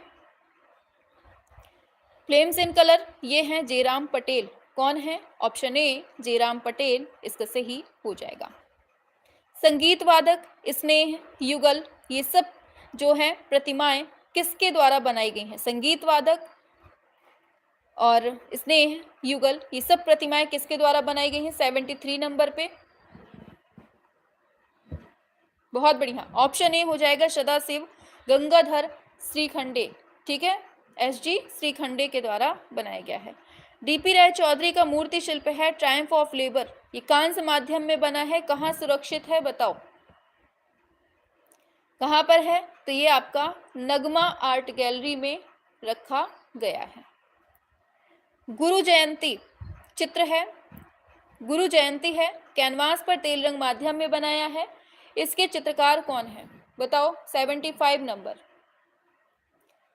फ्लेम्स इन कलर ये हैं जयराम पटेल। कौन है? ऑप्शन ए जयराम पटेल इसका सही हो जाएगा। संगीत वादक, स्नेह, युगल, ये सब जो है प्रतिमाएं किसके द्वारा बनाई गई हैं? संगीत वादक और स्नेह, युगल, ये सब प्रतिमाएं किसके द्वारा बनाई गई हैं? 73 नंबर पे। बहुत बढ़िया, ऑप्शन ए हो जाएगा सदाशिव गंगाधर श्रीखंडे, ठीक है, एसजी श्रीखंडे के द्वारा बनाया गया है। डीपी राय चौधरी का मूर्ति शिल्प है ट्रायम्फ ऑफ लेबर, ये कांस्य माध्यम में बना है, कहाँ सुरक्षित है बताओ, कहाँ पर है? तो ये आपका नगमा आर्ट गैलरी में रखा गया है। गुरु जयंती चित्र है, गुरु जयंती है, कैनवास पर तेल रंग माध्यम में बनाया है, इसके चित्रकार कौन है? बताओ 75 नंबर,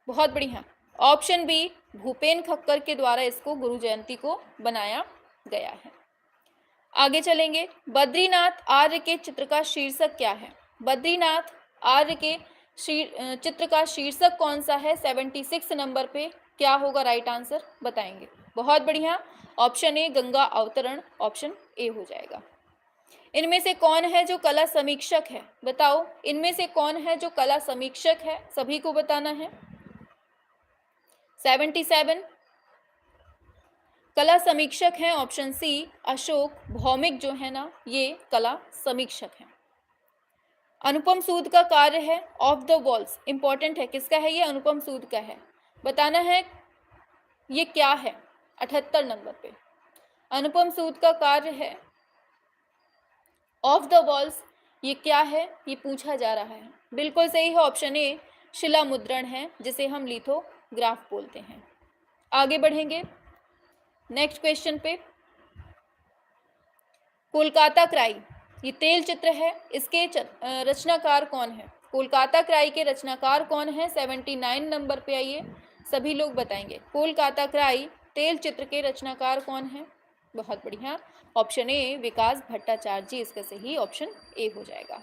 बहुत बढ़िया। ऑप्शन बी, भूपेन खक्कर के द्वारा इसको गुरु जयंती को बनाया गया है। आगे चलेंगे, बद्रीनाथ आर्य के चित्र का शीर्षक क्या है? बद्रीनाथ आर्य के चित्र का शीर्षक कौन सा है? 76 नंबर पे क्या होगा राइट आंसर, बताएंगे। बहुत बढ़िया, ऑप्शन ए गंगा अवतरण, ऑप्शन ए हो जाएगा। इनमें से कौन है जो कला समीक्षक है? बताओ, इनमें से कौन है जो कला समीक्षक है? सभी को बताना है। 77 कला समीक्षक हैं ऑप्शन सी अशोक भौमिक, जो है ना ये कला समीक्षक हैं। अनुपम सूद का कार्य है ऑफ द वॉल्स, इंपॉर्टेंट है, किसका है ये? अनुपम सूद का है, बताना है ये क्या है। 78 नंबर पे अनुपम सूद का कार्य है ऑफ द वॉल्स, ये क्या है ये पूछा जा रहा है। बिल्कुल सही है, ऑप्शन ए शिला मुद्रण है, जिसे हम लिथोग्राफ बोलते हैं। आगे बढ़ेंगे नेक्स्ट क्वेश्चन पे। कोलकाता क्राई, ये तेल चित्र है, इसके रचनाकार कौन है? कोलकाता क्राई के रचनाकार कौन है? 79 नंबर पे आइए, सभी लोग बताएंगे। कोलकाता क्राई तेल चित्र के रचनाकार कौन है? बहुत बढ़िया, ऑप्शन ए विकास भट्टाचार्य जी, इसका सही ऑप्शन ए हो जाएगा।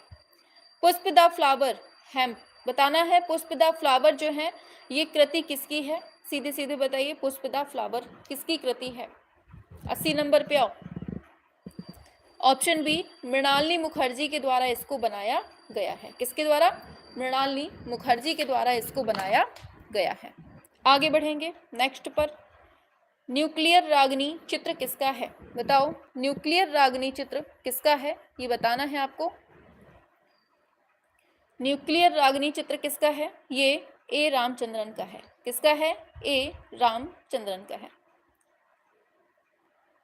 पुष्प द फ्लावर हेम्प, बताना है पुष्प द फ्लावर जो है ये कृति किसकी है? सीधे सीधे बताइए, पुष्प द फ्लावर किसकी कृति है? 80 नंबर पे आओ। ऑप्शन बी मृणालिनी मुखर्जी के द्वारा इसको बनाया गया है। किसके द्वारा? मृणालिनी मुखर्जी के द्वारा इसको बनाया गया है। आगे बढ़ेंगे नेक्स्ट पर। न्यूक्लियर रागनी चित्र किसका है? बताओ, न्यूक्लियर रागनी चित्र किसका है ये बताना है आपको। न्यूक्लियर रागनी चित्र किसका है? ये ए रामचंद्रन का है। किसका है? ए रामचंद्रन का है।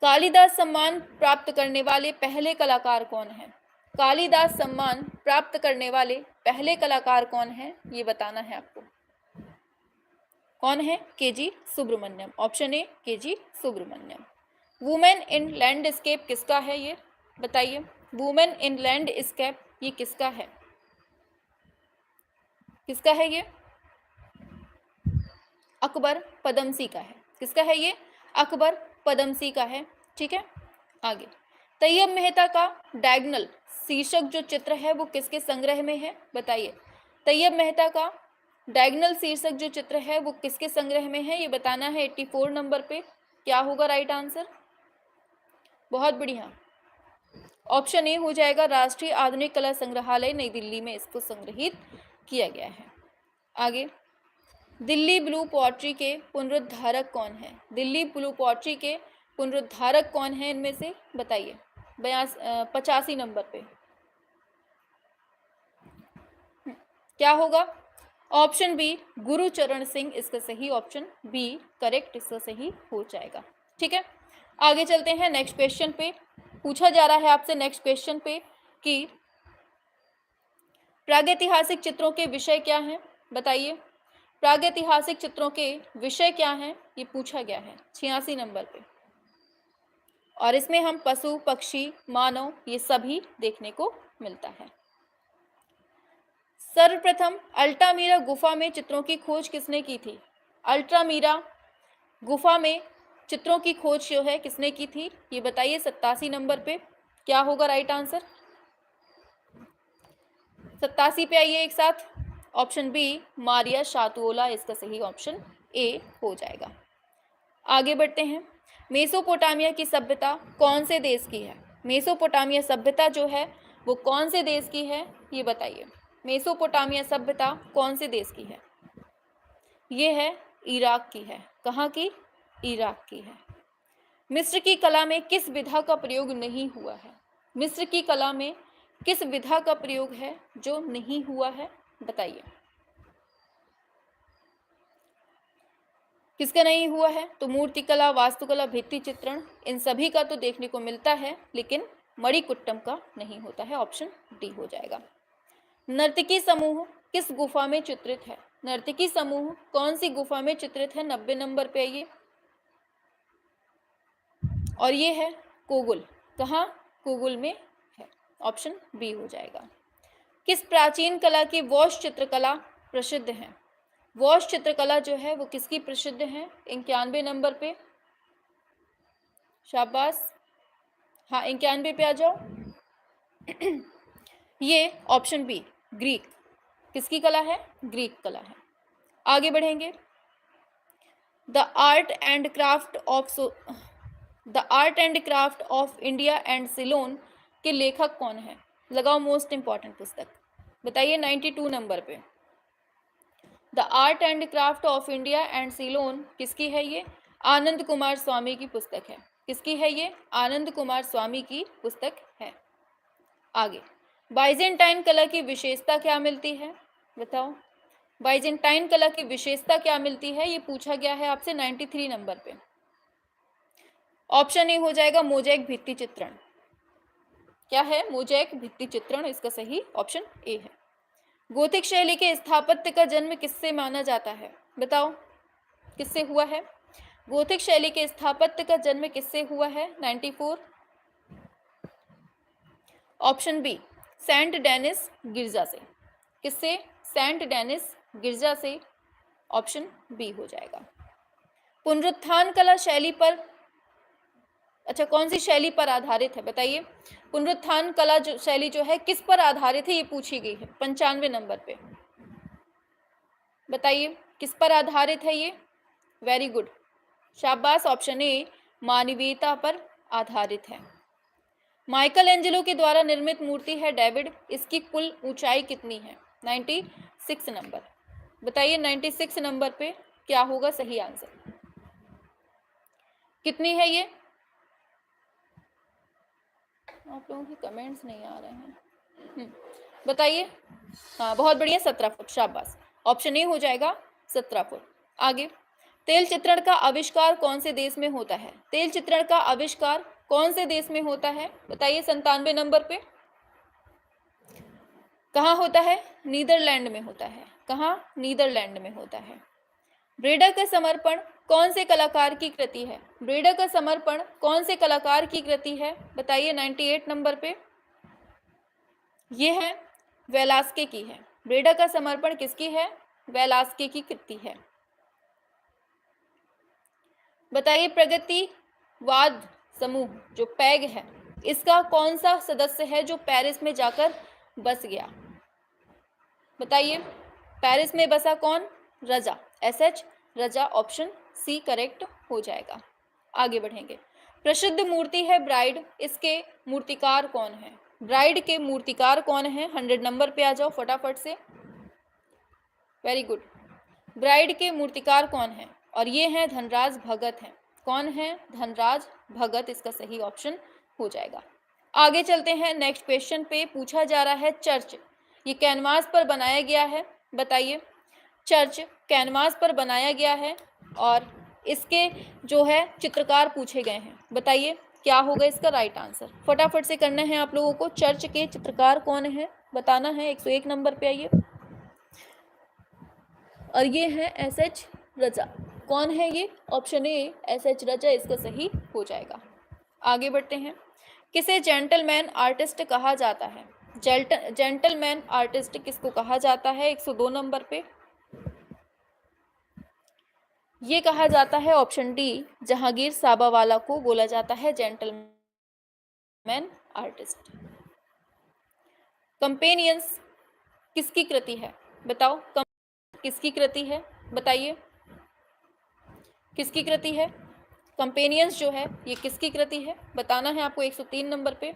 कालिदास सम्मान प्राप्त करने वाले पहले कलाकार कौन है? कालिदास सम्मान प्राप्त करने वाले पहले कलाकार कौन है ये बताना है आपको। कौन है? KG Subramanyan, option A KG Subramanyan. Women in landscape किसका है ये बताइए। वुमेन इन लैंडस्केप ये किसका है? किसका है ये? अकबर पदमसी का है। किसका है ये? अकबर पदमसी का है। ठीक है, आगे। तैयब मेहता का डायगोनल शीर्षक जो चित्र है वो किसके संग्रह में है? बताइए। तैयब मेहता का डायगोनल शीर्षक जो चित्र है वो किसके संग्रह में है ये बताना है। 84 नंबर पे क्या होगा राइट आंसर? बहुत बढ़िया, ऑप्शन ए हो जाएगा, राष्ट्रीय आधुनिक कला संग्रहालय नई दिल्ली में इसको संग्रहित किया गया है। आगे, दिल्ली ब्लू पोट्री के पुनरुद्धारक कौन है? दिल्ली ब्लू पोट्री के पुनरुद्धारक कौन है इनमें से बताइए। 85 नंबर पे क्या होगा? ऑप्शन बी गुरुचरण सिंह, इसका सही ऑप्शन बी करेक्ट, इसका सही हो जाएगा। ठीक है, आगे चलते हैं नेक्स्ट क्वेश्चन पे। पूछा जा रहा है आपसे नेक्स्ट क्वेश्चन पे कि प्रागैतिहासिक चित्रों के विषय क्या हैं बताइए। प्रागैतिहासिक चित्रों के विषय क्या हैं ये पूछा गया है 86 नंबर पे, और इसमें हम पशु पक्षी मानव ये सभी देखने को मिलता है। सर्वप्रथम अल्टामीरा गुफा में चित्रों की खोज किसने की थी? अल्टामीरा गुफा में चित्रों की खोज जो है किसने की थी ये बताइए। 87 नंबर पे क्या होगा राइट आंसर? 87 पे आइए एक साथ, ऑप्शन बी मारिया शातुओला, इसका सही ऑप्शन ए हो जाएगा। आगे बढ़ते हैं। मेसोपोटामिया की सभ्यता कौन से देश की है? मेसोपोटामिया सभ्यता जो है वो कौन से देश की है ये बताइए। मेसोपोटामिया सभ्यता कौन से देश की है? ये है इराक की है। कहाँ की? इराक की है। मिस्र की कला में किस विधा का प्रयोग नहीं हुआ है? मिस्र की कला में किस विधा का प्रयोग है जो नहीं हुआ है बताइए। किसका नहीं हुआ है? तो मूर्तिकला, वास्तुकला, भित्ति चित्रण, इन सभी का तो देखने को मिलता है, लेकिन मणिकुट्टम का नहीं होता है, ऑप्शन डी हो जाएगा। नर्तकी समूह किस गुफा में चित्रित है? नर्तकी समूह कौन सी गुफा में चित्रित है? 90 नंबर पे आइए, और ये है कोगुल। कहाँ? कोगुल में है, ऑप्शन बी हो जाएगा। किस प्राचीन कला की वॉश चित्रकला प्रसिद्ध है? वॉश चित्रकला जो है वो किसकी प्रसिद्ध है? 91 नंबर पे, शाबाश। हाँ 91 पे आ जाओ। ये ऑप्शन बी ग्रीक, किसकी कला है? ग्रीक कला है। आगे बढ़ेंगे। The art and craft of India and Ceylon के लेखक कौन है? लगाओ मोस्ट इंपॉर्टेंट पुस्तक, बताइए 92 नंबर पे। The art and craft of India and Ceylon किसकी है? ये आनंद कुमार स्वामी की पुस्तक है। किसकी है ये? आनंद कुमार स्वामी की पुस्तक है। आगे, बाइजेंटाइन कला की विशेषता क्या मिलती है? बताओ, बाइजेंटाइन कला की विशेषता क्या मिलती है? ये पूछा गया है आपसे 93 नंबर पे। ऑप्शन ए हो जाएगा मोज़ेक भित्ति चित्रण। क्या है? मोज़ेक भित्ति चित्रण, इसका सही ऑप्शन ए है। गोथिक शैली के स्थापत्य का जन्म किससे माना जाता है? बताओ किससे हुआ है? गोथिक शैली के स्थापत्य का जन्म किससे हुआ है? 94। ऑप्शन बी सेंट डेनिस गिरजा से। किससे? सेंट डेनिस गिरजा से, ऑप्शन बी हो जाएगा। पुनरुत्थान कला शैली पर, अच्छा कौन सी शैली पर आधारित है? बताइए, पुनरुत्थान कला जो शैली जो है किस पर आधारित है? ये पूछी गई है 95 नंबर पे। बताइए किस पर आधारित है ये? वेरी गुड, शाबाश। ऑप्शन ए मानवीयता पर आधारित है। माइकल एंजेलो के द्वारा निर्मित मूर्ति है डेविड, इसकी कुल ऊंचाई कितनी है? 96 नंबर। बताइए 96 नंबर पे क्या होगा सही आंसर? कितनी है ये? आप लोगों के कमेंट्स नहीं आ रहे हैं। बताइए। हाँ बहुत बढ़िया, 17 फुट, शाबाश। ऑप्शन ए हो जाएगा 17 फुट। आगे, तेल चित्रण का आविष्कार कौन से देश में होता है? तेल चित्रण का आविष्कार कौन से देश में होता है? बताइए 97 नंबर पे। कहाँ होता है? नीदरलैंड में होता है। कहाँ? नीदरलैंड में होता है। ब्रेडा का समर्पण कौन से कलाकार की कृति है? ब्रेडा का समर्पण कौन से कलाकार की कृति है? बताइए 98 नंबर पे। ये है वेलास्के की है। ब्रेडा का समर्पण किसकी है? वेलास्के की कृति है। बताइए प्रगतिवाद समूह जो पैग है, इसका कौन सा सदस्य है जो पेरिस में जाकर बस गया? बताइए, पेरिस में बसा कौन? रजा, SH रजा, ऑप्शन सी करेक्ट हो जाएगा। आगे बढ़ेंगे। प्रसिद्ध मूर्ति है ब्राइड, इसके मूर्तिकार कौन है? ब्राइड के मूर्तिकार कौन है? 100 नंबर पे आ जाओ फटाफट से। वेरी गुड, ब्राइड के मूर्तिकार कौन है? और ये हैं धनराज भगत हैं। कौन है? धनराज भगत, इसका सही ऑप्शन हो जाएगा। आगे चलते हैं नेक्स्ट क्वेश्चन पे। पूछा जा रहा है चर्च, ये कैनवास पर बनाया गया है। बताइए, चर्च कैनवास पर बनाया गया है और इसके जो है चित्रकार पूछे गए हैं। बताइए क्या होगा इसका राइट आंसर? फटाफट से करना है आप लोगों को। चर्च के चित्रकार कौन है बताना है। 101 नंबर पे आइए। और ये है SH रजा। कौन है ये? ऑप्शन ए SH रजा, इसका सही हो जाएगा। आगे बढ़ते हैं। किसे जेंटलमैन आर्टिस्ट कहा जाता है? जेंटलमैन आर्टिस्ट किसको कहा जाता है? 102 नंबर पे ये कहा जाता है, ऑप्शन डी जहांगीर साबावाला को बोला जाता है जेंटलमैन आर्टिस्ट। कंपेनियंस किसकी कृति है? बताओ, किसकी कृति है? बताइए किसकी कृति है? कंपेनियंस जो है ये किसकी कृति है बताना है आपको। 103 नंबर पे।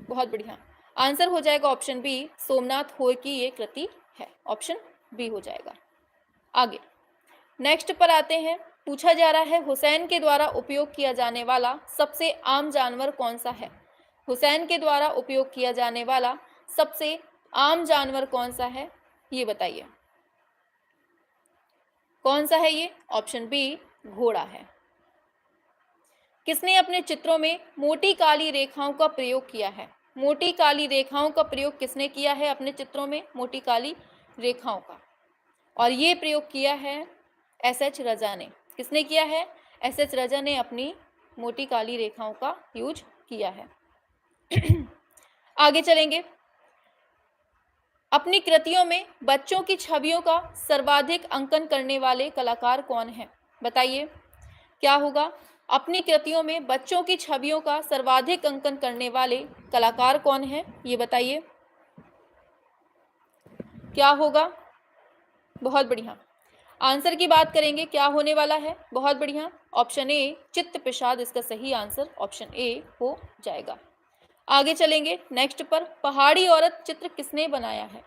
बहुत बढ़िया, आंसर हो जाएगा ऑप्शन बी सोमनाथ होय की ये कृति है। ऑप्शन बी हो जाएगा। आगे नेक्स्ट पर आते हैं। पूछा जा रहा है हुसैन के द्वारा उपयोग किया जाने वाला सबसे आम जानवर कौन सा है? हुसैन के द्वारा उपयोग किया जाने वाला सबसे आम जानवर कौन सा है? ये बताइए कौन सा है ये? ऑप्शन बी घोड़ा है। किसने अपने चित्रों में मोटी काली रेखाओं का प्रयोग किया है? मोटी काली रेखाओं का प्रयोग किसने किया है अपने चित्रों में? मोटी काली रेखाओं का, और ये प्रयोग किया है SH रजा ने। किसने किया है? SH रजा ने अपनी मोटी काली रेखाओं का यूज किया है। आगे चलेंगे। अपनी कृतियों में बच्चों की छवियों का सर्वाधिक अंकन करने वाले कलाकार कौन हैं? बताइए क्या होगा? अपनी कृतियों में बच्चों की छवियों का सर्वाधिक अंकन करने वाले कलाकार कौन हैं? ये बताइए क्या होगा? बहुत बढ़िया। आंसर की बात करेंगे, क्या होने वाला है? बहुत बढ़िया, ऑप्शन ए चित्त प्रसाद इसका सही आंसर ऑप्शन ए हो जाएगा। आगे चलेंगे नेक्स्ट पर। पहाड़ी औरत चित्र किसने बनाया है?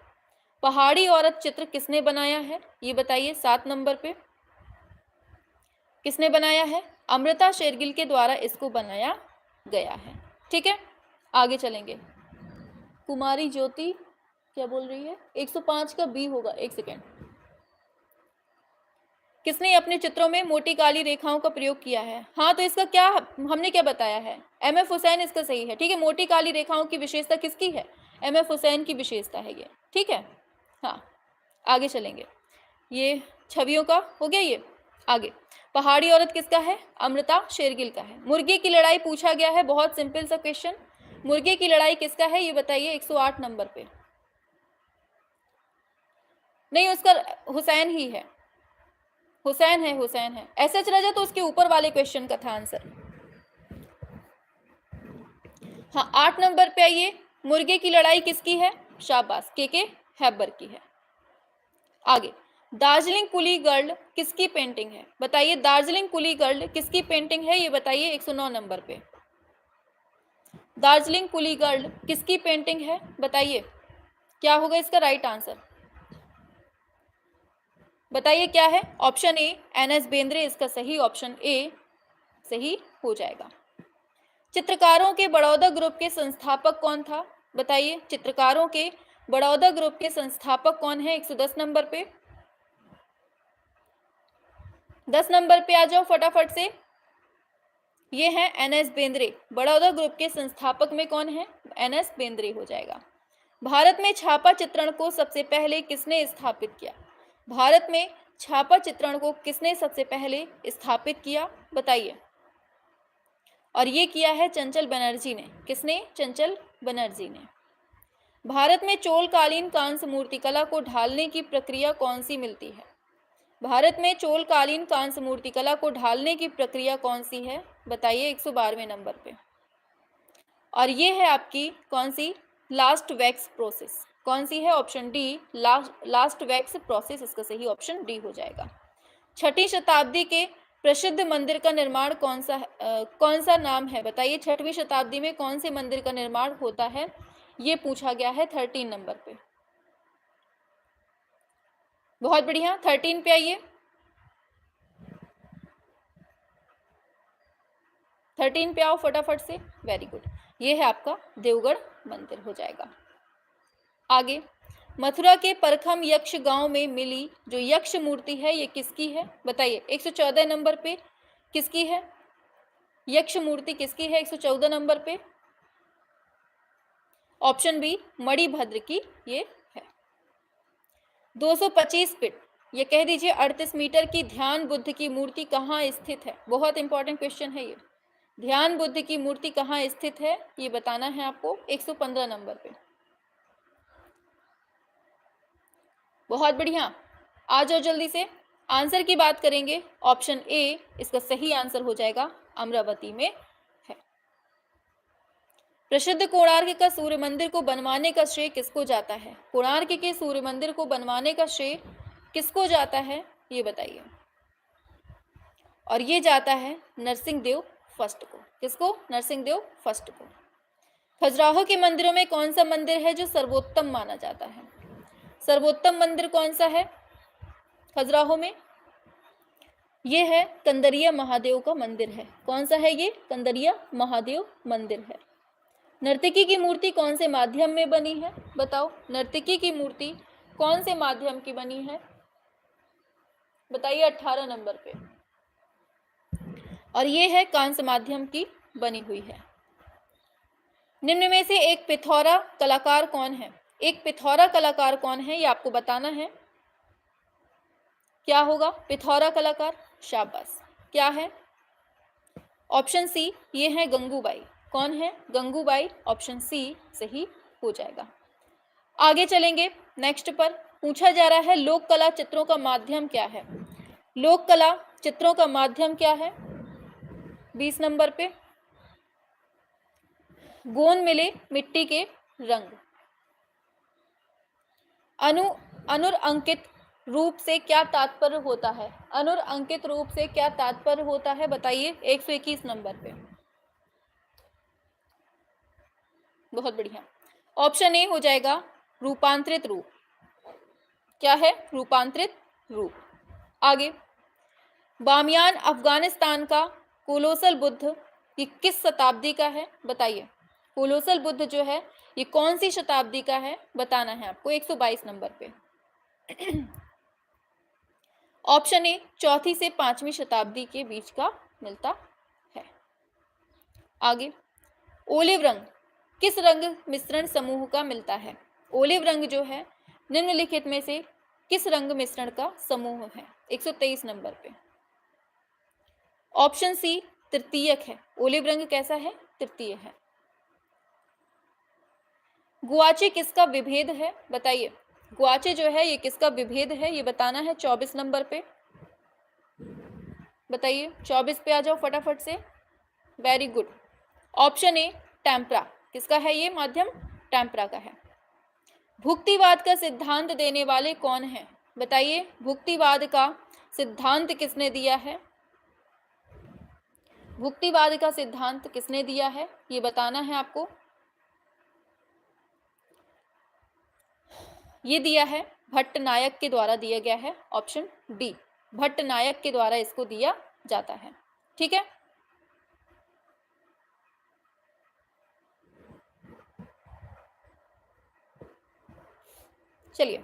पहाड़ी औरत चित्र किसने बनाया है? ये बताइए 7 नंबर पे किसने बनाया है? अमृता शेरगिल के द्वारा इसको बनाया गया है। ठीक है, आगे चलेंगे। कुमारी ज्योति क्या बोल रही है? 105 का बी होगा, एक सेकेंड। किसने अपने चित्रों में मोटी काली रेखाओं का प्रयोग किया है? हाँ, तो इसका क्या हमने क्या बताया है? एम.एफ. हुसैन इसका सही है। ठीक है, मोटी काली रेखाओं की विशेषता किसकी है? एम.एफ. हुसैन की विशेषता है ये। ठीक है, हाँ आगे चलेंगे। ये छवियों का हो गया। ये आगे पहाड़ी औरत किसका है? अमृता शेरगिल का है। मुर्गे की लड़ाई पूछा गया है, बहुत सिंपल सा क्वेश्चन। मुर्गे की लड़ाई किसका है ये बताइए 108 नंबर पे। नहीं, उसका हुसैन ही है, हुसैन है, हुसैन है। एस.एच. राजा तो उसके ऊपर वाले क्वेश्चन का था आंसर। हाँ 8 नंबर पे आइए। मुर्गे की लड़ाई किसकी है? शाबाश, के हैबर की है। आगे दार्जिलिंग कुली गर्ल किसकी पेंटिंग है? बताइए दार्जिलिंग कुली गर्ल किसकी पेंटिंग है ये बताइए 109 नंबर पे। दार्जिलिंग कुली गर्ल किसकी पेंटिंग है बताइए क्या होगा इसका राइट आंसर? बताइए क्या है? Option A NS. बेंद्रे इसका सही ऑप्शन ए सही हो जाएगा। चित्रकारों के बड़ौदा ग्रुप के संस्थापक कौन था? बताइए चित्रकारों के बड़ौदा ग्रुप के संस्थापक कौन है? 110 नंबर पे। 10 नंबर पे आ जाओ फटाफट से। ये है एन.एस. बेंद्रे। बड़ौदा ग्रुप के संस्थापक में कौन है? एन.एस. बेंद्रे हो जाएगा। भारत में छापा चित्रण को सबसे पहले किसने स्थापित किया? भारत में छापा चित्रण को किसने सबसे पहले स्थापित किया बताइए? और ये किया है चंचल बनर्जी ने। किसने? चंचल बनर्जी ने। भारत में चोलकालीन कांस्य मूर्तिकला को ढालने की प्रक्रिया कौन सी मिलती है? भारत में चोलकालीन कांस्य मूर्तिकला को ढालने की प्रक्रिया कौन सी है बताइए 112वें नंबर पे। और ये है आपकी कौन सी? Last wax process. कौन सी है? Option D last wax process इसका सही ऑप्शन डी हो जाएगा। 6वीं शताब्दी के प्रसिद्ध मंदिर का निर्माण कौन सा नाम है बताइए? 6वीं शताब्दी में कौन से मंदिर का निर्माण होता है ये पूछा गया है 13 नंबर पे। बहुत बढ़िया, 13 पे आइए। 13 पे आओ फटाफट से। वेरी गुड, ये है आपका देवगढ़ मंदिर हो जाएगा। आगे मथुरा के परखम यक्ष गांव में मिली जो यक्ष मूर्ति है ये किसकी है बताइए? 114 नंबर पे किसकी है यक्ष मूर्ति? किसकी है 114 नंबर पे? ऑप्शन बी मणिभद्र की ये है। 225 फीट ये कह दीजिए 38 मीटर की ध्यान बुद्ध की मूर्ति कहाँ स्थित है? बहुत इंपॉर्टेंट क्वेश्चन है ये। ध्यान बुद्ध की मूर्ति कहाँ स्थित है ये बताना है आपको 115 नंबर पे। बहुत बढ़िया, आ जाओ जल्दी से। आंसर की बात करेंगे, ऑप्शन ए इसका सही आंसर हो जाएगा, अमरावती में है। प्रसिद्ध कोणार्क का सूर्य मंदिर को बनवाने का श्रेय किसको जाता है? कोणार्क के सूर्य मंदिर को बनवाने का श्रेय किसको जाता है ये बताइए? और ये जाता है नरसिंहदेव फर्स्ट को। किसको? नरसिंहदेव फर्स्ट को। खजुराहो के मंदिरों में कौन सा मंदिर है जो सर्वोत्तम माना जाता है? सर्वोत्तम मंदिर कौन सा है खजुराहो में? ये है कंदरिया महादेव का मंदिर है। कौन सा है ये? कंदरिया महादेव मंदिर है। नर्तकी की मूर्ति कौन से माध्यम में बनी है बताओ? नर्तकी की मूर्ति कौन से माध्यम की बनी है बताइए 18 नंबर पे। और ये है कांस्य माध्यम की बनी हुई है। निम्न में से एक पिथौरा कलाकार कौन है? एक पिथौरा कलाकार कौन है ये आपको बताना है। क्या होगा पिथौरा कलाकार? शाबाश, क्या है? ऑप्शन सी ये है गंगूबाई। कौन है? गंगूबाई, ऑप्शन सी सही हो जाएगा। आगे चलेंगे नेक्स्ट पर। पूछा जा रहा है लोक कला चित्रों का माध्यम क्या है। लोक कला चित्रों का माध्यम क्या है 20 नंबर पे। गोंद मिले मिट्टी के रंग। अनुरअंकित रूप से क्या तात्पर्य होता है। अनुरअंकित रूप से क्या तात्पर्य होता है बताइए 121 नंबर पे। बहुत बढ़िया। ऑप्शन ए हो जाएगा रूपांतरित रूप। क्या है रूपांतरित रूप। आगे बामियान अफगानिस्तान का कोलोसल बुद्ध ये किस शताब्दी का है बताइए। कोलोसल बुद्ध जो है ये कौन सी शताब्दी का है बताना है आपको 122 नंबर पे। ऑप्शन ए 4वीं से 5वीं शताब्दी के बीच का मिलता है। आगे ओलिव रंग किस रंग मिश्रण समूह का मिलता है। ओलिव रंग जो है निम्नलिखित में से किस रंग मिश्रण का समूह है 123 नंबर पे। ऑप्शन सी तृतीयक है। ओलिव रंग कैसा है तृतीय है। गुआचे किसका विभेद है बताइए। गुआचे जो है ये किसका विभेद है ये बताना है 24 नंबर पे। बताइए 24 पे आ जाओ फटाफट से। Very good. Option A tempera किसका है ये माध्यम टेम्परा का है। भुक्तिवाद का सिद्धांत देने वाले कौन हैं बताइए। भुक्तिवाद का सिद्धांत किसने दिया है। भुक्तिवाद का सिद्धांत किसने दिया है ये बताना है आपको। ये दिया है भट्टनायक के द्वारा दिया गया है। ऑप्शन डी भट्टनायक के द्वारा इसको दिया जाता है। ठीक है चलिए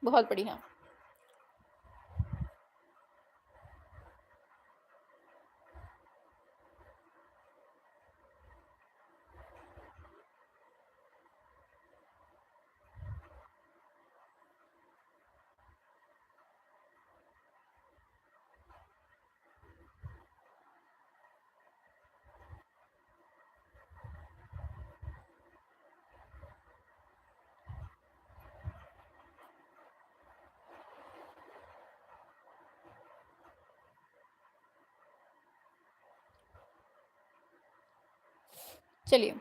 बहुत बढ़िया। चलिए